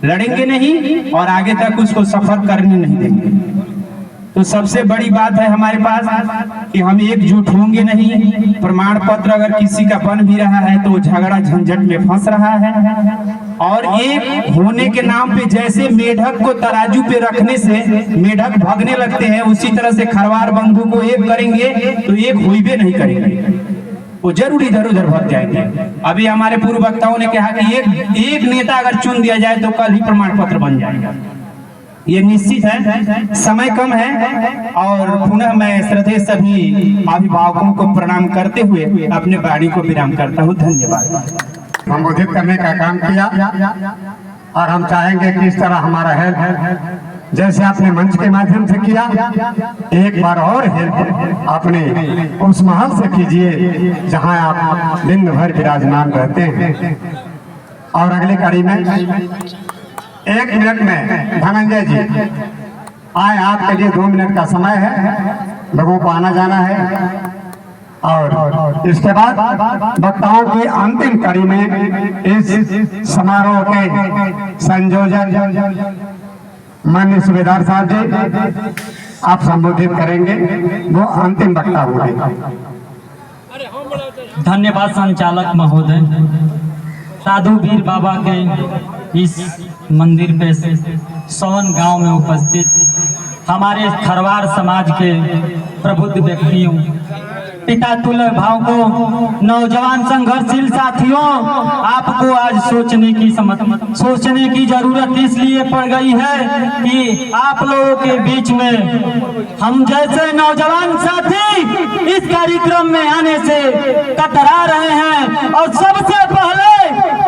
लड़ेंगे नहीं और आगे तक उसको सफर करने नहीं देंगे। तो सबसे बड़ी बात है हमारे पास कि हम एकजुट होंगे नहीं। प्रमाण पत्र अगर किसी का बन भी रहा है तो झगड़ा झंझट में फंस रहा है। और एक होने के नाम पे जैसे मेढक को तराजू पे रखने से मेढक भागने लगते हैं, उसी तरह से खरवार बंधु को एक करेंगे तो एक हुईबे नहीं करेंगे, वो जरूर इधर उधर भग जाएंगे। अभी हमारे पूर्व वक्ताओं ने कहा कि एक नेता अगर चुन दिया जाए तो कल ही प्रमाण पत्र बन जाएगा। ये निश्चित है, समय कम है। और पुनः मैं श्रद्धेय सभी अभिभावकों को प्रणाम करते हुए अपने वाणी को विराम करता हूँ। धन्यवाद। संबोधित करने का काम किया और हम चाहेंगे कि इस तरह हमारा हेल्प जैसे आपने मंच के माध्यम से किया, एक बार और हेल्प अपने उस महल से कीजिए जहां आप दिन भर विराजमान रहते हैं। और अगली कड़ी में 1 मिनट में धनंजय जी आए, आपके लिए 2 मिनट का समय है, लोगों को आना जाना है। और इसके बाद वक्ताओं की अंतिम कड़ी में इस समारोह के संयोजक माननीय सूबेदार साहब जी आप संबोधित करेंगे, वो अंतिम वक्ता होंगे। धन्यवाद संचालक महोदय। साधु वीर बाबा के इस मंदिर पे सवन गांव में उपस्थित हमारे खरवार समाज के प्रबुद्ध व्यक्तियों, पिता तुल्य भाव को, नौजवान संघर्षशील साथियों, आपको आज सोचने की जरूरत इसलिए पड़ गई है कि आप लोगों के बीच में हम जैसे नौजवान साथी इस कार्यक्रम में आने से कतरा रहे हैं। और सबसे पहले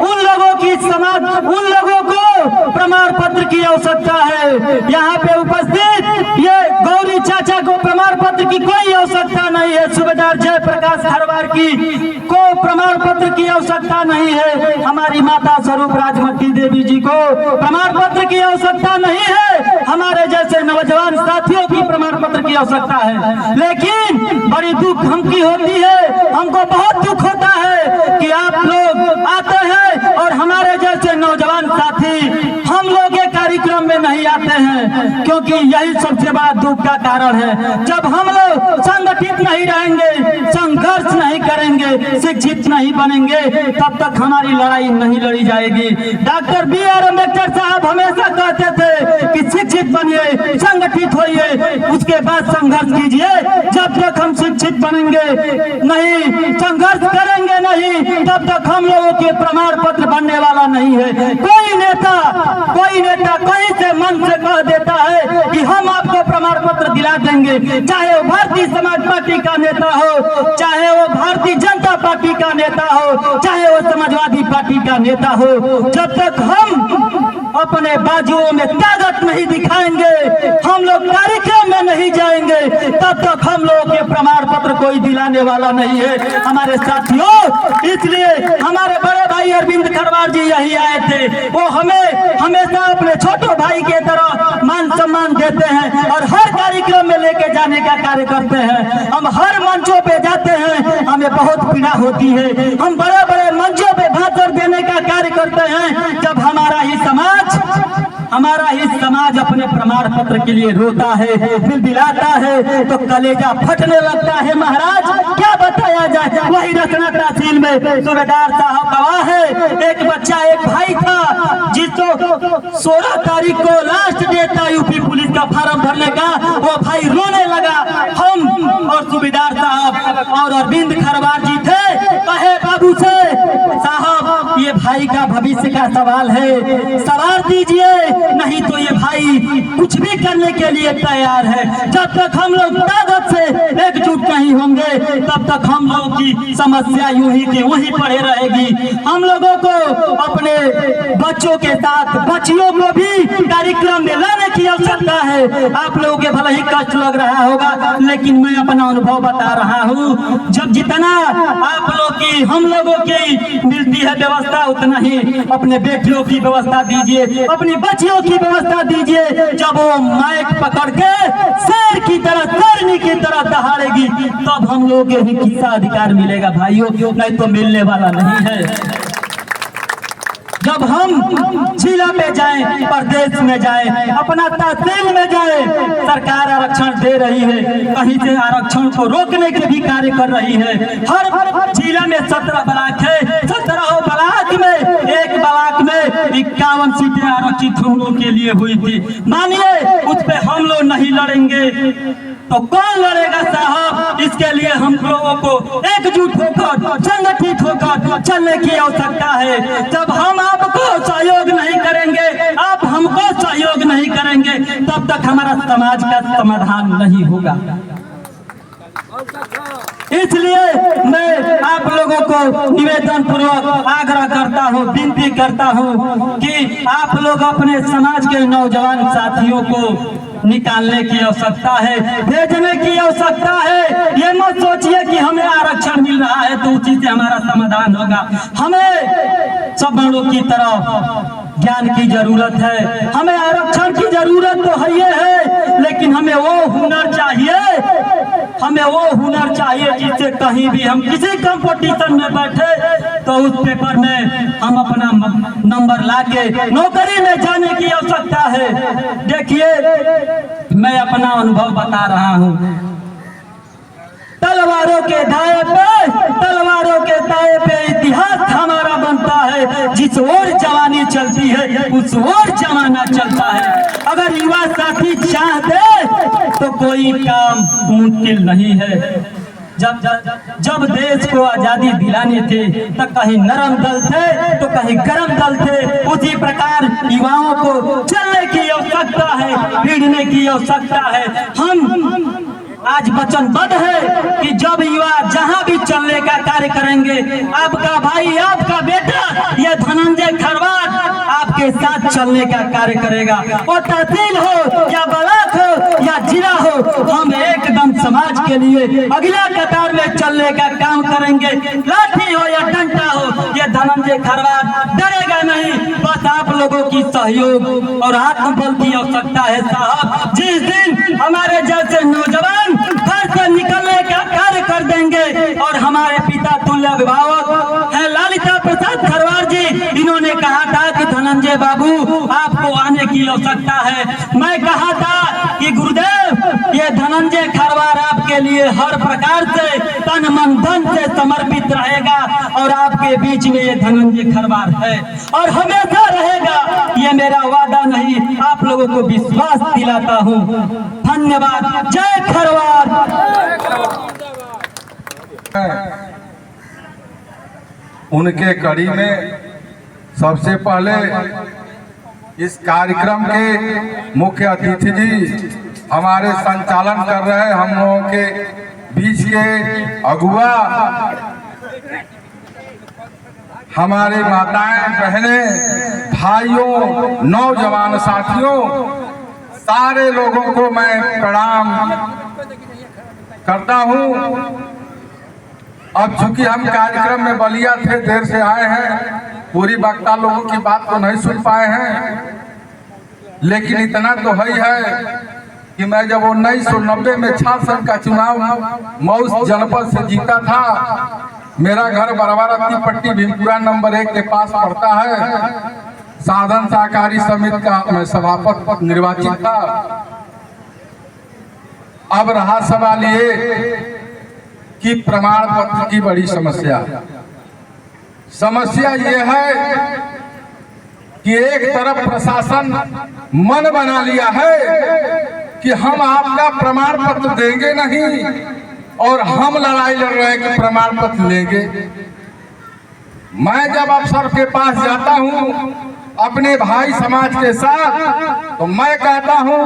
उन लोगों को प्रमाण पत्र की आवश्यकता है। यहाँ पे उपस्थित ये गौरी चाचा को प्रमाण पत्र की कोई आवश्यकता नहीं है, सूबेदार जयप्रकाश खरवार को प्रमाण पत्र की आवश्यकता नहीं है, हमारी माता स्वरूप राजमती देवी जी को प्रमाण पत्र की आवश्यकता नहीं है, हमारे जैसे नौजवान साथियों की प्रमाण पत्र की आवश्यकता है। लेकिन बड़ी दुख हमकी होती है, हमको बहुत दुख होता है कि आप लोग आते हैं और हमारे जैसे नौजवान साथी हम लोग के कार्यक्रम में नहीं आते हैं, क्योंकि यही सबसे बड़ा दुख का कारण है। जब हम लोग संगठित नहीं रहेंगे, संघर्ष नहीं करेंगे, शिक्षित नहीं बनेंगे, तब तक हमारी लड़ाई नहीं लड़ी जाएगी। Doctor B.R. अम्बेडकर साहब हमेशा कहते थे कि शिक्षित बनिए, संगठित होइए, उसके बाद संघर्ष कीजिए। जब तक हम शिक्षित बनेंगे नहीं, संघर्ष करेंगे नहीं, तब तक हम लोगों के प्रमाण पत्र बनने वाला नहीं है। कोई नेता कहीं से मन से कह देता है कि हम आपको प्रमाण पत्र दिला देंगे, चाहे वो भारतीय समाज पार्टी का नेता हो, चाहे वो भारतीय जनता पार्टी का नेता हो, चाहे वो समाजवादी पार्टी का नेता हो, जब तक हम अपने बाजुओं में ताकत नहीं दिखाएंगे, हम लोग कार्यक्रम में नहीं जाएंगे, तब तक हम लोगों के प्रमाण पत्र कोई दिलाने वाला नहीं है हमारे साथियों। इसलिए हमारे बड़े भाई अरविंद खरवार जी यही आए थे, वो हमें हमेशा अपने छोटे भाई के तरह मान सम्मान देते हैं और हर कार्यक्रम में लेके जाने का कार्य करते हैं। हम हर मंचों पे जाते हैं, हमें बहुत पीड़ा होती है, हम बड़े बड़े मंचों पे भाषण देने का कार्य करते हैं। जब हमारा ही समाज अपने प्रमाण पत्र के लिए रोता है, बिलबिलाता है, तो कलेजा फटने लगता है। महाराज क्या बताया जाए, वही रचना तहसील में सूबेदार साहब गवाह है। एक बच्चा, एक भाई था जिसको 16 तारीख को लास्ट डेट था यूपी पुलिस का फॉर्म भरने का, वो भाई रोने लगा। हम और सूबेदार साहब और अरविंद खरवार जी थे, कहे बाबू से साहब ये भाई का भविष्य का सवाल है, सवाल दीजिए, नहीं तो ये भाई कुछ भी करने के लिए तैयार है। जब तक हम लोग ताकत से एकजुट नहीं होंगे, तब तक हम लोगों की समस्या यूं ही की वहीं पड़े रहेगी। हम लोगों को अपने बच्चों के साथ बच्चियों को भी कार्यक्रम में लाने की आवश्यकता है। आप लोगों के भले ही कष्ट लग रहा होगा, लेकिन मैं अपना अनुभव बता रहा हूँ। जब जितना आप लोग की हम लोगों की मिलती है व्यवस्था, उतना ही अपने बेटियों की व्यवस्था दीजिए, अपनी बच्चियों की व्यवस्था दीजिए। जब वो माइक पकड़ के शेर की तरह, शेरनी की तरह दहाड़ेगी, तब हम लोगों के ही किस्सा अधिकार मिलेगा भाइयों, नहीं तो मिलने वाला नहीं है। जब हम जिला में जाएं, प्रदेश में जाएं, अपना तहसील में जाएं, सरकार आरक्षण दे रही है, कहीं से आरक्षण को रोकने के भी कार्य कर रही है। हर जिला में 17 ब्लॉक है, 17 ब्लॉक में एक ब्लॉक में 51 सीटें आरक्षित हम लोग के लिए हुई थी। मानिए उस पे हम लोग नहीं लड़ेंगे तो कौन लड़ेगा साहब? इसके लिए हम लोगों को एकजुट होकर, संगठित होकर चलने की आवश्यकता है। जब हम आपको सहयोग नहीं करेंगे, आप हमको सहयोग नहीं करेंगे, तब तक हमारा समाज का समाधान नहीं होगा। इसलिए मैं आप लोगों को निवेदन पूर्वक आग्रह करता हूं, विनती करता हूं कि आप लोग अपने समाज के नौजवान साथियों को निकालने की आवश्यकता है, भेजने की आवश्यकता है। ये मत सोचिए कि हमें आरक्षण मिल रहा है तो उसी से हमारा समाधान होगा। हमें सब लोगों की तरह ज्ञान की जरूरत है, हमें आरक्षण की जरूरत तो है, लेकिन हमें वो हुनर चाहिए, हमें वो हुनर चाहिए जिससे कहीं भी हम किसी कंपटीशन में बैठे तो उस पेपर में हम अपना नंबर लाके नौकरी में जाने की आवश्यकता है। देखिए मैं अपना अनुभव बता रहा हूँ। तलवारों के दाएं पे इतिहास हमारा बनता है। जिस ओर जवानी चलती है उस ओर जमाना चलता है। अगर युवा साथी चाह दे तो कोई काम मुश्किल नहीं है। जब देश को आजादी दिलाने थे तो कहीं नरम दल थे तो कहीं गरम दल थे। उसी प्रकार युवाओं को चलने की आवश्यकता है, भिड़ने की आवश्यकता है। हम आज वचनबद्ध है कि जब युवा जहां भी चलने का कार्य करेंगे, आपका भाई, आपका बेटा ये धनंजय खरवार आपके साथ चलने का कार्य करेगा। वो तहसील हो या ब्लॉक हो या जिला हो, हम एकदम समाज के लिए अगला कतार में चलने का काम करेंगे। लाठी हो या डंडा हो, ये धनंजय खरवार डरेगा नहीं। बस आप लोगों की सहयोग और आत्मबल की आवश्यकता है साहब। जिस दिन हमारे जैसे नौजवान घर से निकलने का कार्य कर देंगे और हमारे पिता तुल्य अभिभावक है ललिता प्रसाद खरवार जी, इन्होंने कहा था कि धनंजय बाबू आपको आने की आवश्यकता है। मैं कहा था कि गुरुदेव ये धनंजय खरवार आपके लिए हर प्रकार से तन मन धन से समर्पित रहेगा और आपके बीच में ये धनंजय खरवार है और हमेशा रहेगा। ये मेरा वादा नहीं, आप लोगों को विश्वास दिलाता हूँ। धन्यवाद। जय खरवार। उनके कड़ी में सबसे पहले इस कार्यक्रम के मुख्य अतिथि जी हमारे संचालन कर रहे हम लोगों के बीच के अगुआ, हमारे माताएं, बहनें, भाइयों, नौजवान साथियों, सारे लोगों को मैं प्रणाम करता हूं। अब चूंकि हम कार्यक्रम में बलिया थे, देर से आए हैं, पूरी वक्ता लोगों की बात तो नहीं सुन पाए हैं, लेकिन इतना तो है कि मैं जब 1990 में छात्र का चुनाव मऊ जनपद से जीता था, मेरा घर बरवारती पट्टी भीमपुरा नंबर 1 के पास पड़ता है। साधन सहकारी समिति का मैं सभापति निर्वाचित था। अब रहा सवाल ये कि प्रमाण पत्र की बड़ी समस्या ये है कि एक तरफ प्रशासन मन बना लिया है कि हम आपका प्रमाण पत्र देंगे नहीं और हम लड़ाई लड़ रहे हैं कि प्रमाण पत्र लेंगे। मैं जब अफसर के पास जाता हूं अपने भाई समाज के साथ तो मैं कहता हूं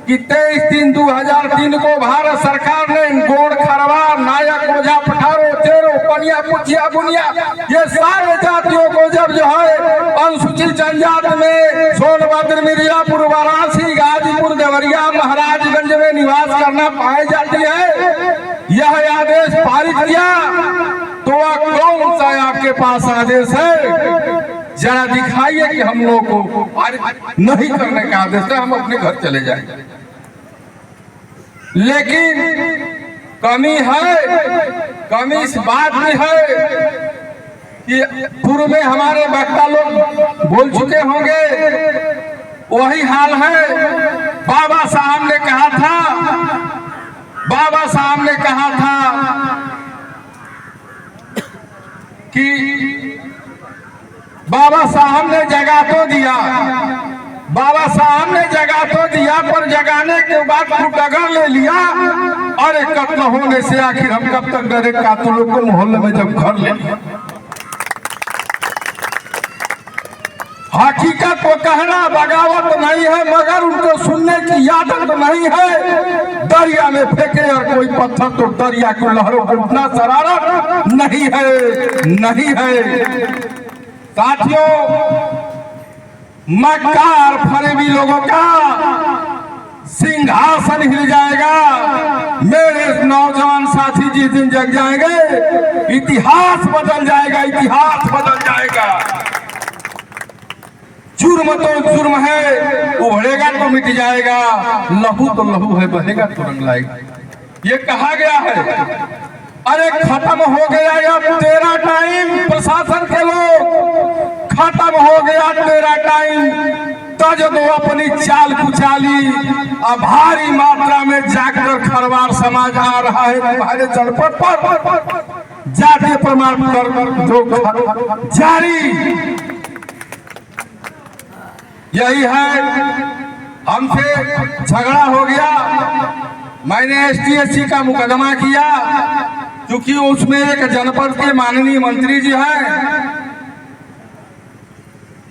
कि 23/3/2003 को भारत सरकार ने गोड़, खरवार, नायक, ओझा, पठारो, चेरो, पनिया, पुछिया, बुनिया ये सारे जातियों को जब जो है अनुसूचित जनजाति में सोनभद्र, मिर्जापुर, वाराणसी, गाजीपुर, देवरिया, महाराजगंज में निवास करना पाई जाती है, यह आदेश पारित किया तो वह कौन सा आपके पास आदेश है? जरा दिखाइए कि हम लोग को पारित नहीं करने का आदेश है, हम अपने घर चले जाएंगे। लेकिन कमी है, कमी इस बात में है कि पूर्व में हमारे वक्ता लोग बोल चुके होंगे, वही हाल है। बाबा साहब ने कहा था कि बाबा साहब ने जगा तो दिया, पर जगाने के बाद फुटगर ले लिया। अरे कत्ल होने से आखिर हम कब तक डरे, कातलों को मोहल्ले में जब घर ले लिया। हकीकत को कहना बगावत नहीं है, मगर उनको सुनने की आदत नहीं है। दरिया में फेंके और कोई पत्थर तो दरिया की लहरों को उतना शरारत नहीं है। साथियों, मक्का और फरेबी लोगों का सिंहासन हिल जाएगा। मेरे नौजवान साथी जिस दिन जग जाएंगे, इतिहास बदल जाएगा। जुर्म तो जुर्म है, उभरेगा तो मिट जाएगा। लहू तो लहू है, बहेगा तो रंग लाएगा। ये कहा गया है। अरे खत्म हो गया अब तेरा टाइम, प्रशासन के लोग, खत्म हो गया तेरा टाइम। तज दो अपनी चाल कुचाली, अब भारी मात्रा में जाकर खरवार समाज आ रहा है तुम्हारे जनपद पर। जाति प्रमाण पत्र जारी, यही है। हमसे झगड़ा हो गया, मैंने ST/SC का मुकदमा किया, क्योंकि उसमें एक जनपद के माननीय मंत्री जी हैं।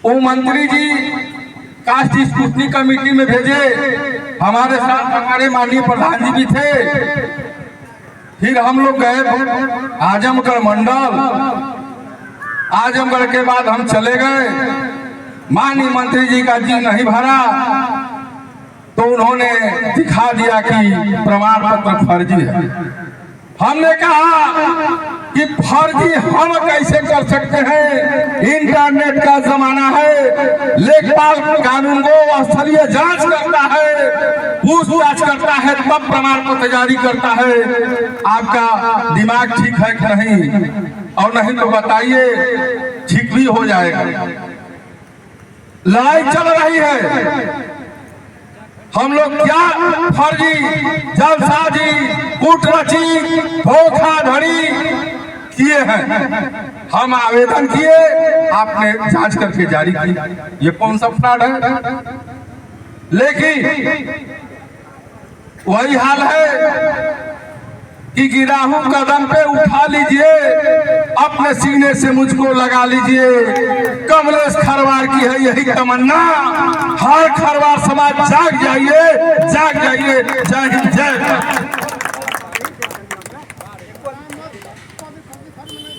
वो मंत्री जी कास्ट स्क्रूटनी कमेटी में भेजे, हमारे साथ हमारे माननीय प्रधान जी भी थे। फिर हम लोग गए आजमगढ़ मंडल। आजमगढ़ के बाद हम चले गए, माननीय मंत्री जी का जी नहीं भरा तो उन्होंने दिखा दिया कि प्रमाण पत्र फर्जी है। हमने कहा कि फर्जी हम कैसे कर सकते हैं, इंटरनेट का जमाना है। लेखपाल कानून को स्थलीय जांच करता है, पूछताछ करता है, तब प्रमाण पत्र जारी करता है। आपका दिमाग ठीक है कि नहीं, और नहीं तो बताइए, ठीक भी हो जाएगा। लड़ाई चल रही है। हम लोग क्या फर्जी, जलसाजी, कूटरची, धोखाधड़ी किए हैं। हम आवेदन किए, आपने जांच करके जारी की। ये कौन सा फ्रॉड है? लेकिन वही हाल है कि गिराहू कदम पे उठा लीजिए, अपने सीने से मुझको लगा लीजिए। कमलेश खरवार की है यही तमन्ना। हर खरवार समाज जाग जाइए। जय हिंद, जय।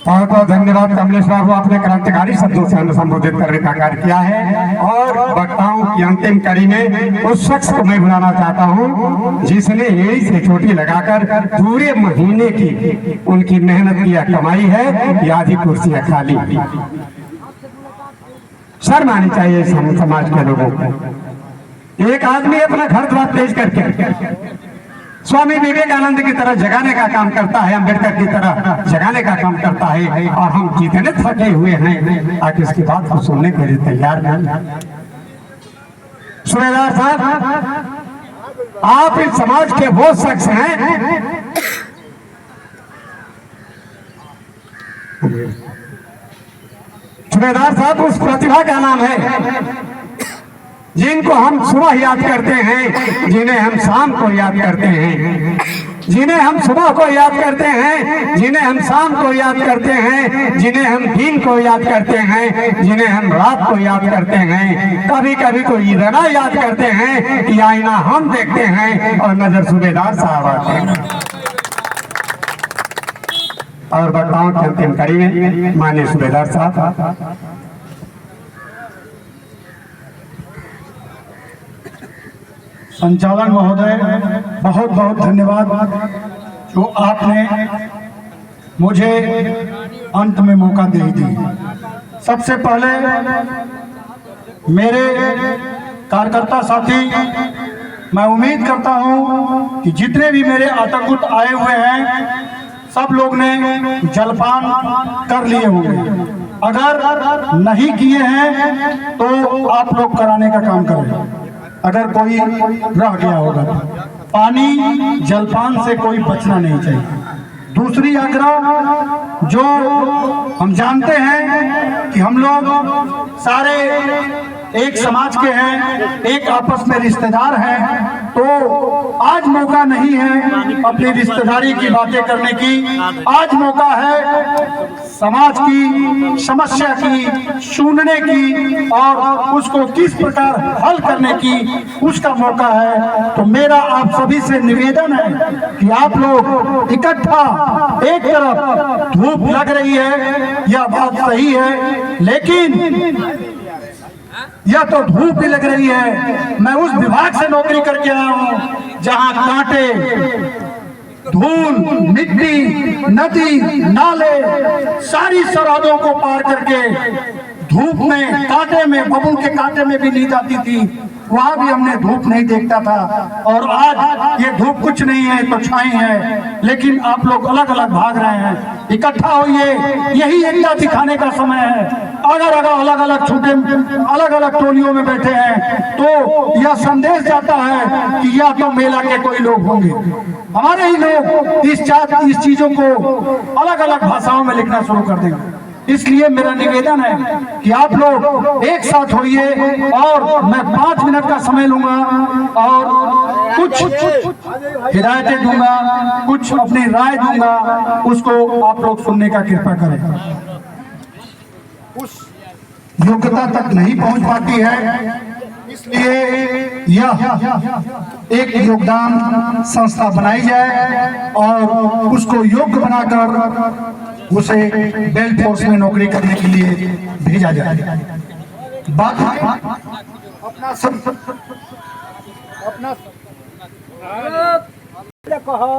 बहुत बहुत धन्यवाद कमलेश बाबू, आपने क्रांतिकारी शब्दों से हमें संबोधित करने का कार्य किया है। और वक्ताओं की अंतिम कड़ी में उस शख्स को मैं बुलाना चाहता हूं जिसने एड़ी से चोटी लगाकर पूरे महीने की उनकी मेहनत की कमाई है कि आधी कुर्सियां खाली। शर्म आनी चाहिए समाज के लोगों को। एक आदमी अपना घर द्वार तेज करके स्वामी विवेकानंद की तरह जगाने का काम करता है, अम्बेडकर की तरह जगाने का काम करता है, और हम जितने थके हुए हैं आखिर इसकी बात को सुनने के लिए तैयार नहीं। सूबेदार साहब, आप इस समाज के वो शख्स हैं सूबेदार साहब, उस प्रतिभा का नाम है जिनको हम सुबह याद करते हैं, जिन्हें हम शाम को याद करते हैं, जिन्हें हम सुबह को याद करते हैं, जिन्हें हम शाम को याद करते हैं, जिन्हें हम दिन को याद करते हैं, जिन्हें हम रात को याद करते हैं। कभी कभी तो इतना याद करते हैं कि आईना हम देखते हैं और नजर सूबेदार साहब आते हैं। और बताओ कि अंतिम कड़ी में माननीय सूबेदार साहब। संचालक महोदय, बहुत बहुत धन्यवाद जो आपने मुझे अंत में मौका दे दी। सबसे पहले मेरे कार्यकर्ता साथी, मैं उम्मीद करता हूं कि जितने भी मेरे आतंकुत आए हुए हैं सब लोग ने जलपान कर लिए होंगे। अगर नहीं किए हैं तो आप लोग कराने का काम करें। अगर कोई रह गया होगा तो पानी जलपान से कोई बचना नहीं चाहिए। दूसरी आग्रह, जो हम जानते हैं कि हम लोग सारे एक समाज के हैं, एक आपस में रिश्तेदार हैं, तो आज मौका नहीं है अपनी रिश्तेदारी की बातें करने की। आज मौका है समाज की समस्या की सुनने की और उसको किस प्रकार हल करने की, उसका मौका है। तो मेरा आप सभी से निवेदन है कि आप लोग इकट्ठा, एक तरफ धूप लग रही है, यह बात सही है, लेकिन यह तो धूप भी लग रही है। मैं उस विभाग से नौकरी करके आया हूं जहां कांटे, धूल, मिट्टी, नदी, नाले, सारी सरहदों को पार करके धूप में, कांटे में, बबूल के कांटे में भी नींद आती थी, वहां भी हमने धूप नहीं देखता था। और आज ये धूप कुछ नहीं है तो छाई है, लेकिन आप लोग अलग अलग भाग रहे हैं। इकट्ठा होइए, यही एकता दिखाने का समय है। अगर अलग अलग छूटे, अलग अलग टोलियों में बैठे हैं तो यह संदेश जाता है कि या तो मेला के कोई लोग होंगे, हमारे ही लोग इस चीजों को अलग अलग भाषाओं में लिखना शुरू कर देंगे। इसलिए मेरा निवेदन है कि आप लोग एक साथ होइए और मैं 5 मिनट का समय लूंगा और कुछ हिदायतें दूंगा, कुछ अपनी राय दूंगा, उसको आप लोग सुनने का कृपा करें। उस योग्यता तक नहीं पहुंच पाती है, इसलिए यह एक योगदान संस्था बनाई जाए और उसको योग्य बनाकर उसे बेल्ट फोर्स में नौकरी करने के लिए भेजा जाए। बात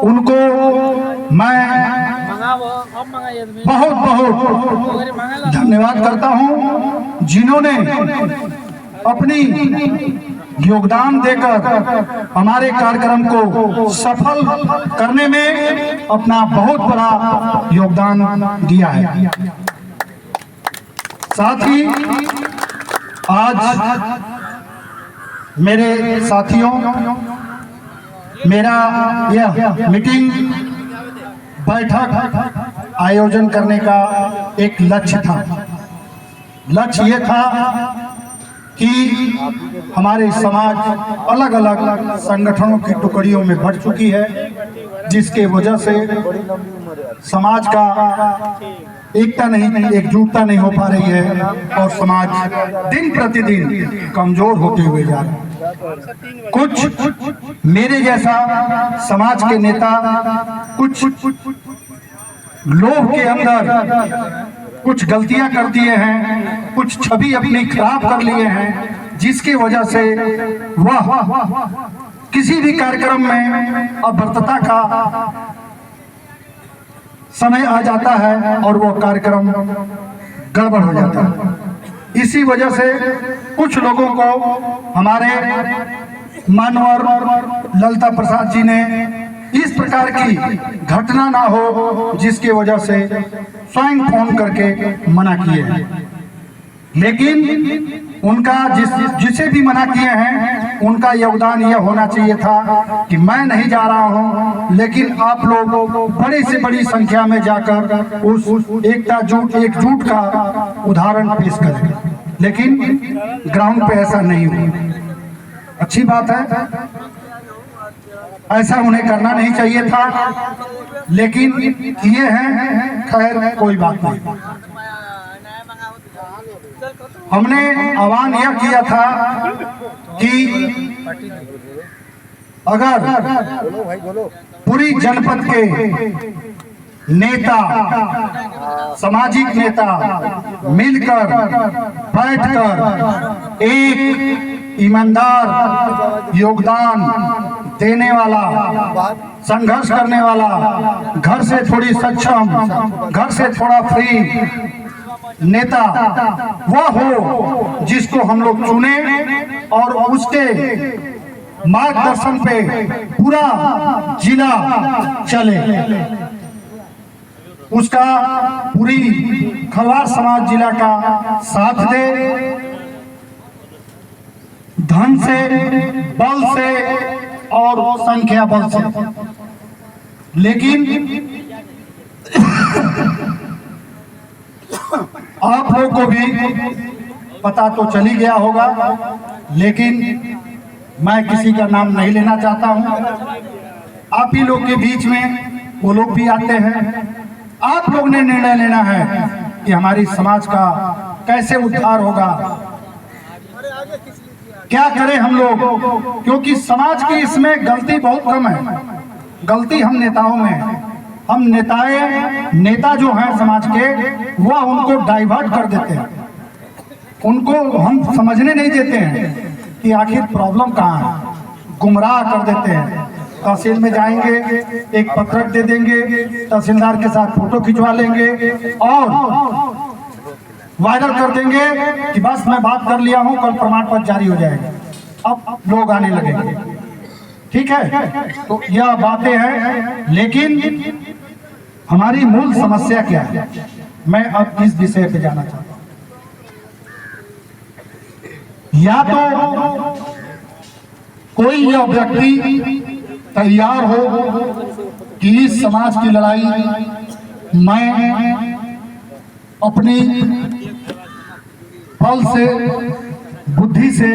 उनको मैं बहुत बहुत धन्यवाद करता हूं, जिन्होंने अपनी योगदान देकर हमारे कार्यक्रम को सफल करने में अपना बहुत बड़ा योगदान दिया है। साथ ही आज मेरे साथियों, मेरा यह मीटिंग, बैठक आयोजन करने का एक लक्ष्य था। लक्ष्य ये था कि हमारे समाज अलग अलग संगठनों की टुकड़ियों में बढ़ चुकी है, जिसके वजह से समाज का एकता नहीं, एकजुटता नहीं हो पा रही है और समाज दिन प्रतिदिन कमजोर होते हुए जा रहा है। कुछ मेरे जैसा समाज के नेता कुछ लोग के अंदर कुछ गलतियां कर दिए हैं, कुछ छवि अपनी खराब कर लिए हैं, जिसकी वजह से वह किसी भी कार्यक्रम में अभद्रता का समय आ जाता है और वो कार्यक्रम गड़बड़ हो जाता है। इसी वजह से कुछ लोगों को हमारे मानवर ललिता प्रसाद जी ने इस प्रकार की घटना ना हो, जिसकी वजह से स्वयं फोन करके मना किए हैं। लेकिन उनका जिसे भी मना किए हैं, उनका योगदान यह होना चाहिए था कि मैं नहीं जा रहा हूं, लेकिन आप लोग बड़ी से बड़ी संख्या में जाकर उस एकजुट का उदाहरण पेश करें। लेकिन ग्राउंड पे ऐसा नहीं हुआ। अच्छी बात है, ऐसा उन्हें करना नहीं चाहिए था, लेकिन किए हैं, खैर कोई बात नहीं। हमने आह्वान यह किया था कि अगर पूरी जनपद के नेता, सामाजिक नेता मिलकर बैठकर एक ईमानदार योगदान देने वाला, संघर्ष करने वाला, घर से थोड़ी सक्षम, घर से थोड़ा फ्री नेता वह हो जिसको हम लोग चुने और उसके मार्गदर्शन पे पूरा जिला चले। उसका पूरी खरवार समाज जिला का साथ दे, धन से, बल से और संख्या बल से। लेकिन आप लोग को भी पता तो चली गया होगा, लेकिन मैं किसी का नाम नहीं लेना चाहता हूं। आप ही लोग के बीच में वो लोग भी आते हैं। आप लोग ने निर्णय लेना है कि हमारी समाज का कैसे उद्धार होगा, क्या करें हम लोग, क्योंकि समाज की इसमें गलती बहुत कम है। गलती हम नेताओं में है। हम नेता जो हैं समाज के, वह उनको डाइवर्ट कर देते हैं, उनको हम समझने नहीं देते हैं कि आखिर प्रॉब्लम कहाँ है, गुमराह कर देते हैं। तहसील में जाएंगे, एक पत्रक दे देंगे, तहसीलदार के साथ फोटो खिंचवा लेंगे और वायरल कर देंगे कि बस मैं बात कर लिया हूं, कल प्रमाण पत्र जारी हो जाएगा। अब लोग आने लगेंगे। ठीक है, तो यह बातें हैं, लेकिन हमारी मूल समस्या क्या है, मैं अब इस विषय पे जाना चाहता हूं। या तो कोई यह व्यक्ति तैयार हो कि इस समाज की लड़ाई मैं अपनी बल से, बुद्धि से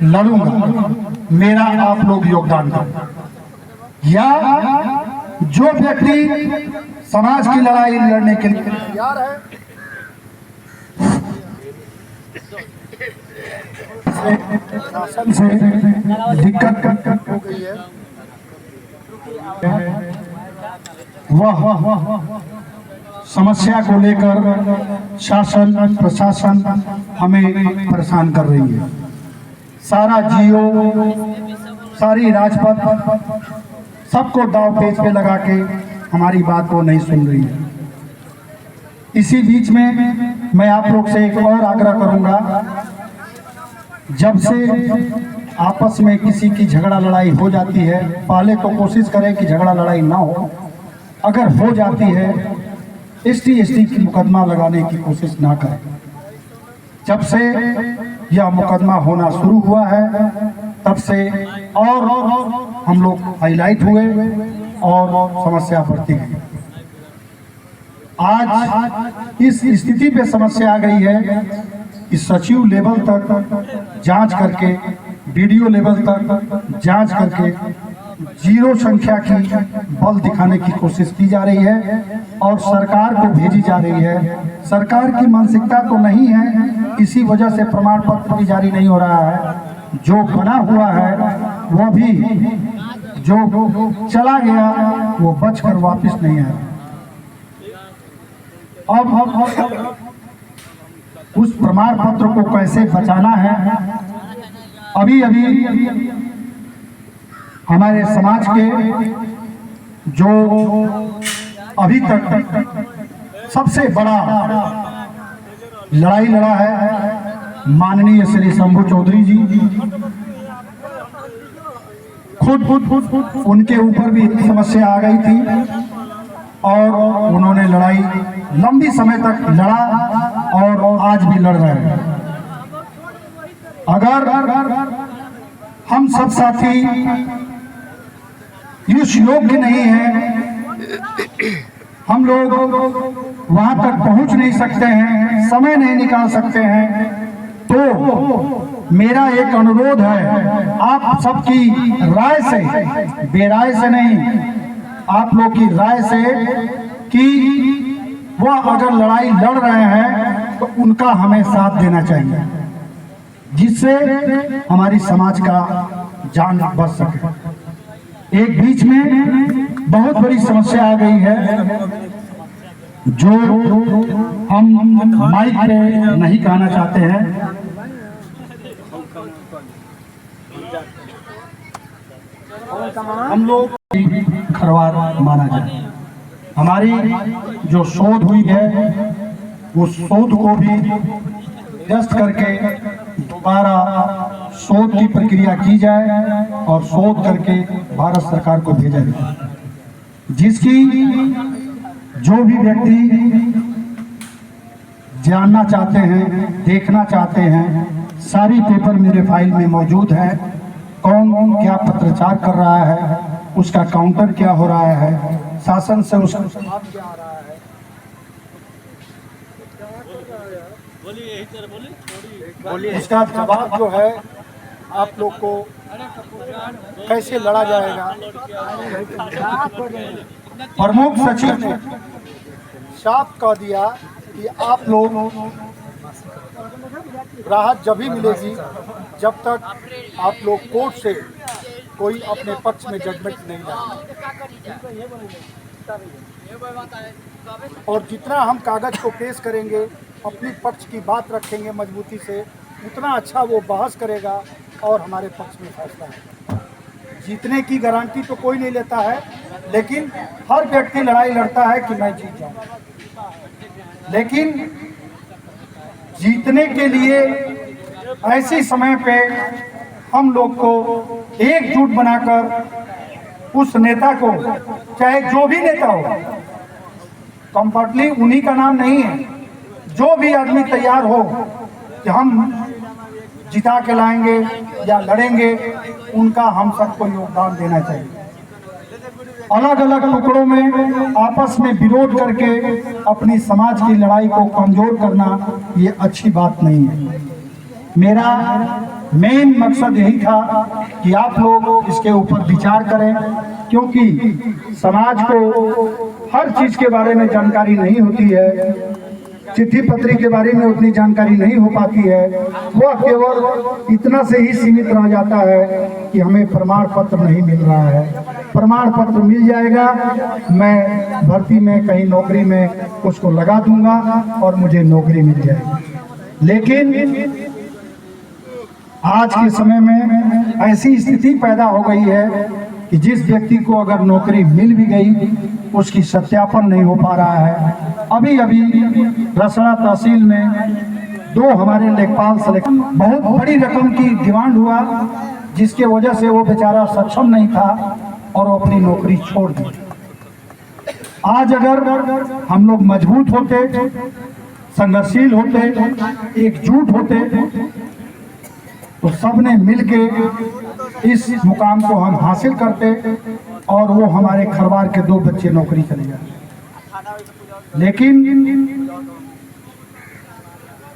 लड़ूंगा, मेरा आप लोग योगदान करें। या जो व्यक्ति समाज की लड़ाई लड़ने के लिए तैयार है, शासन से दिक्कत हो गई है, वह समस्या को लेकर शासन प्रशासन हमें परेशान कर रही है। सारा जियो, सारी राजपथ सबको दाव पेच पे लगा के हमारी बात को नहीं सुन रही है। इसी बीच में मैं आप लोग से एक और आग्रह करूंगा, जब से आपस में किसी की झगड़ा लड़ाई हो जाती है, पहले तो कोशिश करें कि झगड़ा लड़ाई ना हो। अगर हो जाती है, ST की मुकदमा लगाने की कोशिश ना करें। जब से यह मुकदमा होना शुरू हुआ है, तब से और हम लोग हाईलाइट हुए और समस्या बढ़ती गई। आज इस स्थिति पे समस्या आ गई है कि सचिव लेवल तक जांच करके, BDO लेवल तक जांच करके जीरो संख्या की बल दिखाने की कोशिश की जा रही है और सरकार को भेजी जा रही है। सरकार की मानसिकता तो नहीं है, इसी वजह से प्रमाण पत्र भी जारी नहीं हो रहा है। जो बना हुआ है वह भी, जो चला गया वो बचकर वापस नहीं आया। अब उस प्रमाण पत्र को कैसे बचाना है, अभी हमारे समाज के जो अभी तक सबसे बड़ा लड़ाई लड़ा है माननीय श्री शंभू चौधरी जी, खुद उनके ऊपर भी समस्या आ गई थी और उन्होंने लड़ाई लंबी समय तक लड़ा और आज भी लड़ रहे हैं। अगर हम सब साथी इस योग्य नहीं है, हम लोग वहां तक पहुंच नहीं सकते हैं, समय नहीं निकाल सकते हैं, तो मेरा एक अनुरोध है आप सबकी राय से, बेराय से नहीं, आप लोग की राय से कि वह अगर लड़ाई लड़ रहे हैं तो उनका हमें साथ देना चाहिए, जिससे हमारी समाज का जान बच सके। एक बीच में बहुत बड़ी समस्या आ गई है जो हम माइक पे नहीं कहना चाहते हैं। हम लोग खरवार माना जाए। हमारी जो शोध हुई है उस शोध को भी टेस्ट करके दोबारा शोध की प्रक्रिया की जाए और शोध करके भारत सरकार को भेजा जाए, जिसकी जो भी व्यक्ति जानना चाहते हैं, देखना चाहते हैं, सारी पेपर मेरे फाइल में मौजूद है। कौन क्या पत्रचार कर रहा है, उसका काउंटर क्या हो रहा है, शासन से उसका जवाब क्या आ रहा है, उसका जवाब जो है आप लोग को कैसे लड़ा जाएगा। प्रमुख सचिव ने साफ कह दिया कि आप लोग राहत जब ही मिलेगी जब तक आप लोग कोर्ट से कोई अपने पक्ष में जजमेंट नहीं लाएगा। और जितना हम कागज को पेश करेंगे, अपनी पक्ष की बात रखेंगे मजबूती से, उतना अच्छा वो बहस करेगा और हमारे पक्ष में फैसला है। जीतने की गारंटी तो कोई नहीं लेता है, लेकिन हर व्यक्ति लड़ाई लड़ता है कि मैं जीत जाऊं। लेकिन जीतने के लिए ऐसे समय पे हम लोग को एकजुट बनाकर उस नेता को, चाहे जो भी नेता हो, कंफर्टली उन्हीं का नाम नहीं है, जो भी आदमी तैयार हो कि हम जिता के लाएंगे या लड़ेंगे, उनका हम सबको योगदान देना चाहिए। अलग अलग टुकड़ों में आपस में विरोध करके अपनी समाज की लड़ाई को कमजोर करना ये अच्छी बात नहीं है। मेरा मेन मकसद यही था कि आप लोग इसके ऊपर विचार करें, क्योंकि समाज को हर चीज के बारे में जानकारी नहीं होती है, चिट्ठी पत्री के बारे में उतनी जानकारी नहीं हो पाती है। वह केवल इतना से ही सीमित रह जाता है कि हमें प्रमाण पत्र नहीं मिल रहा है। प्रमाण पत्र मिल जाएगा, मैं भर्ती में कहीं नौकरी में उसको लगा दूंगा और मुझे नौकरी मिल जाएगी। लेकिन आज के समय में ऐसी स्थिति पैदा हो गई है कि जिस व्यक्ति को अगर नौकरी मिल भी गई, उसकी सत्यापन नहीं हो पा रहा है। अभी अभी रसड़ा तहसील में 2 हमारे लेखपाल सिलेक्शन, बहुत बड़ी रकम की डिमांड हुआ, जिसके वजह से वो बेचारा सक्षम नहीं था और वो अपनी नौकरी छोड़ दी। आज अगर हम लोग मजबूत होते, संघर्षशील होते, एकजुट होते, तो सबने मिलके इस मुकाम को हम हासिल करते और वो हमारे खरवार के 2 बच्चे नौकरी चले जाते। लेकिन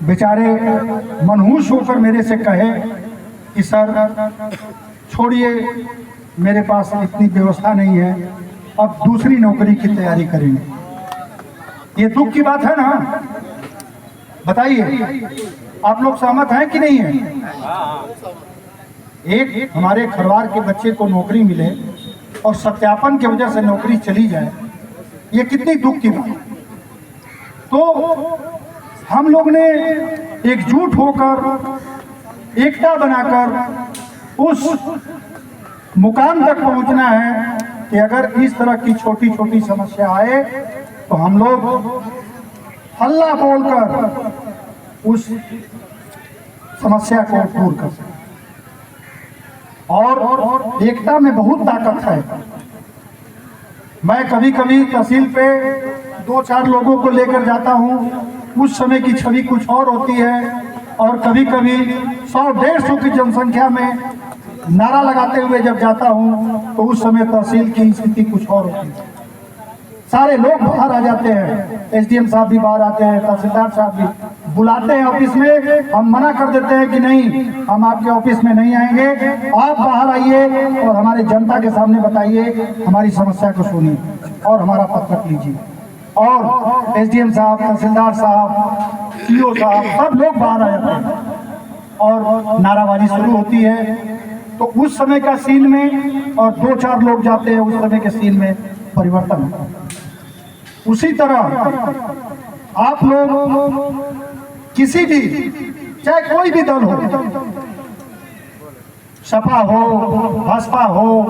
बेचारे मनहूस होकर मेरे से कहे कि सर छोड़िए, मेरे पास इतनी व्यवस्था नहीं है, अब दूसरी नौकरी की तैयारी करेंगे। ये दुख की बात है ना? बताइए, आप लोग सहमत हैं कि नहीं है? एक हमारे खरवार के बच्चे को नौकरी मिले और सत्यापन की वजह से नौकरी चली जाए, ये कितनी दुख की बात है। तो हम लोग ने एकजुट होकर, एकता बनाकर उस मुकाम तक पहुंचना है कि अगर इस तरह की छोटी छोटी समस्या आए तो हम लोग हल्ला बोलकर उस समस्या को दूर कर सकते। और एकता में बहुत ताकत है। मैं कभी कभी तहसील पे 2-4 लोगों को लेकर जाता हूँ, उस समय की छवि कुछ और होती है, और कभी कभी 100-150 की जनसंख्या में नारा लगाते हुए जब जाता हूँ तो उस समय तहसील की स्थिति कुछ और होती है। सारे लोग बाहर आ जाते हैं, एसडीएम साहब भी बाहर आते हैं, तहसीलदार साहब भी बुलाते हैं ऑफिस में। हम मना कर देते हैं कि नहीं, हम आपके ऑफिस में नहीं आएंगे, आप बाहर आइए और हमारे जनता के सामने बताइए, हमारी समस्या को सुनिए और हमारा पत्र लीजिए। और एसडीएम साहब, तहसीलदार साहब, सीओ साहब, सब लोग बाहर आ जाते हैं और नाराबाजी शुरू होती है। तो उस समय का सीन में और 2-4 लोग जाते हैं, उस समय के सीन में परिवर्तन होता है। उसी तरह आप लोग किसी भी, चाहे कोई भी दल हो, सपा हो, बसपा हो,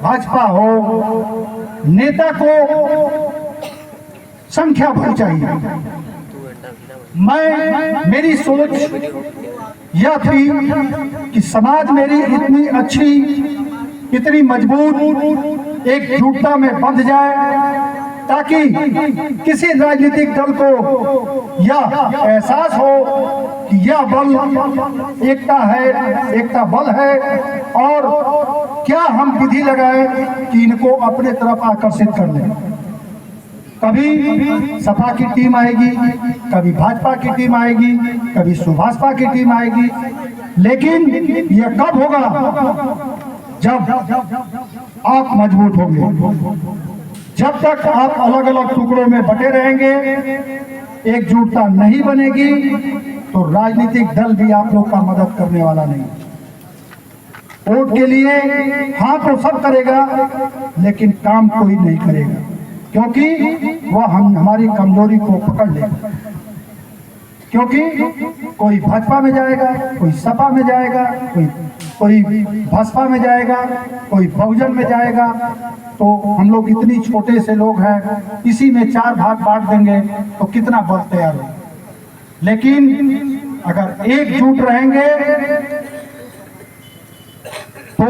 भाजपा हो, नेता को संख्या भर चाहिए। मेरी सोच यह थी कि समाज मेरी इतनी अच्छी, इतनी मजबूत एकजुटता में बंध जाए ताकि किसी राजनीतिक दल को यह एहसास हो कि यह बल एकता है, एकता बल है, और क्या हम विधि लगाए कि इनको अपने तरफ आकर्षित कर लें। कभी सपा की टीम आएगी, कभी भाजपा की टीम आएगी, कभी सुभाषपा की टीम आएगी, लेकिन यह कब होगा? जब आप मजबूत होंगे। जब तक आप अलग अलग टुकड़ों में बटे रहेंगे, एकजुटता नहीं बनेगी, तो राजनीतिक दल भी आप लोग का मदद करने वाला नहीं। वोट के लिए हाँ तो सब करेगा, लेकिन काम कोई नहीं करेगा, क्योंकि वह हमारी कमजोरी को पकड़ लेगा। क्योंकि कोई भाजपा में जाएगा, कोई सपा में जाएगा, कोई बसपा में जाएगा, कोई बहुजन में जाएगा। तो हम लोग इतनी छोटे से लोग हैं, इसी में 4 भाग बांट देंगे तो कितना बल तैयार हो। लेकिन अगर एकजुट रहेंगे तो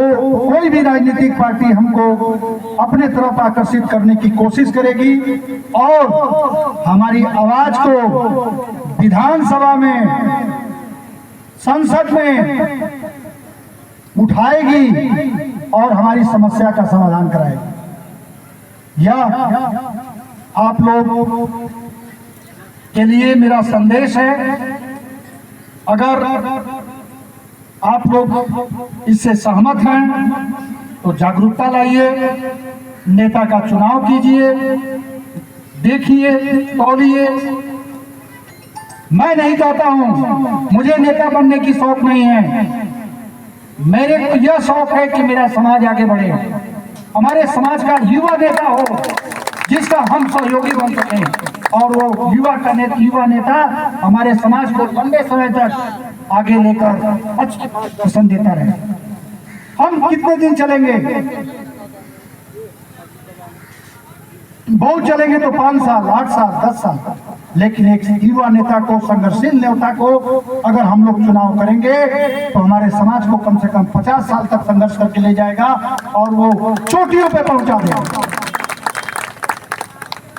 कोई भी राजनीतिक पार्टी हमको अपने तरफ आकर्षित करने की कोशिश करेगी और हमारी आवाज को विधानसभा में, संसद में उठाएगी और हमारी समस्या का समाधान कराएगी। यह आप लोग के लिए मेरा संदेश है। अगर आप लोग इससे सहमत हैं तो जागरूकता लाइए, नेता का चुनाव कीजिए, देखिए, तौलिए। मैं नहीं कहता हूं, मुझे नेता बनने की शौक नहीं है। मेरे को यह शौक है कि मेरा समाज आगे बढ़े, हमारे समाज का युवा नेता हो जिसका हम सहयोगी बन सकें, और वो युवा नेता हमारे समाज को लंबे समय तक आगे लेकर अच्छा पसंद देता रहे। हम कितने दिन चलेंगे? बहुत चलेंगे तो 5 साल, 8 साल, 10 साल, लेकिन एक युवा नेता को, संघर्षशील नेता को अगर हम लोग चुनाव करेंगे तो हमारे समाज को कम से कम 50 साल तक संघर्ष करके ले जाएगा और वो चोटियों पे पहुंचा देगा।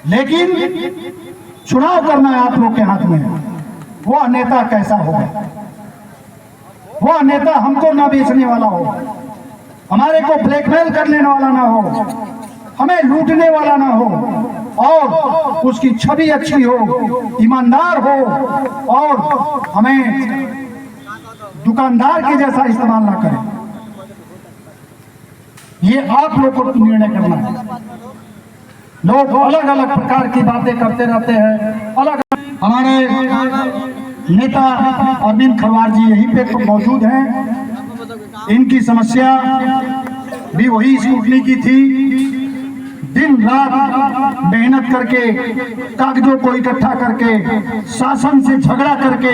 लेकिन चुनाव करना है आप लोग के हाथ में। वह नेता कैसा होगा? वह नेता हमको ना बेचने वाला हो, हमारे को ब्लैकमेल करने वाला ना हो, हमें लूटने वाला ना हो, और उसकी छवि अच्छी हो, ईमानदार हो, और हमें दुकानदार के जैसा इस्तेमाल ना करे। ये आप लोग को निर्णय करना है। लोग अलग अलग प्रकार की बातें करते रहते हैं। अलग हमारे नेता अरविंद खरवार जी यहीं पे तो मौजूद हैं। इनकी समस्या भी वही स्कूटनी की थी। दिन रात मेहनत करके, कागजों को इकट्ठा करके, शासन से झगड़ा करके,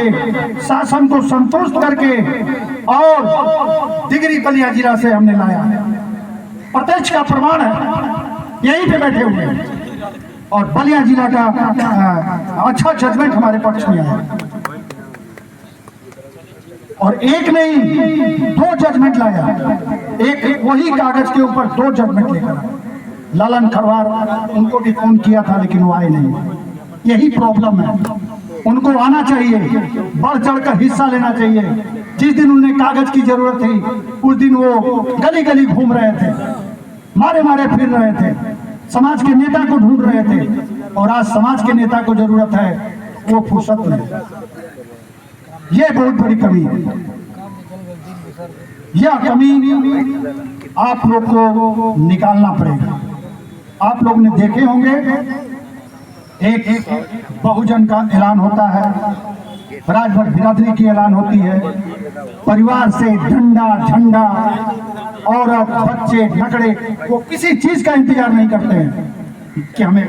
शासन को संतुष्ट करके, और डिग्री बलिया जिला से हमने लाया। प्रत्यक्ष का प्रमाण है, यहीं पे बैठे हुए हैं, और बलिया जिला का अच्छा जजमेंट हमारे पक्ष में है। और एक नहीं, 2 जजमेंट लाया। एक वही कागज के ऊपर 2 जजमेंट लेकर आया। ललन खरवार, उनको भी फोन किया था लेकिन वो आए नहीं। यही प्रॉब्लम है। उनको आना चाहिए, बढ़ चढ़कर हिस्सा लेना चाहिए। जिस दिन उन्हें कागज की जरूरत थी उस दिन वो गली गली घूम रहे थे, मारे मारे फिर रहे थे, समाज के नेता को ढूंढ रहे थे। और आज समाज के नेता को जरूरत है, वो फुर्सत नहीं। ये बहुत बड़ी कमी है। यह कमी आप लोग को निकालना पड़ेगा। आप लोग ने देखे होंगे, एक बहुजन का ऐलान होता है, राजभर बिरादरी की ऐलान होती है, परिवार से डंडा झंडा, औरत बच्चे नकड़े, वो किसी चीज का इंतजार नहीं करते हैं कि हमें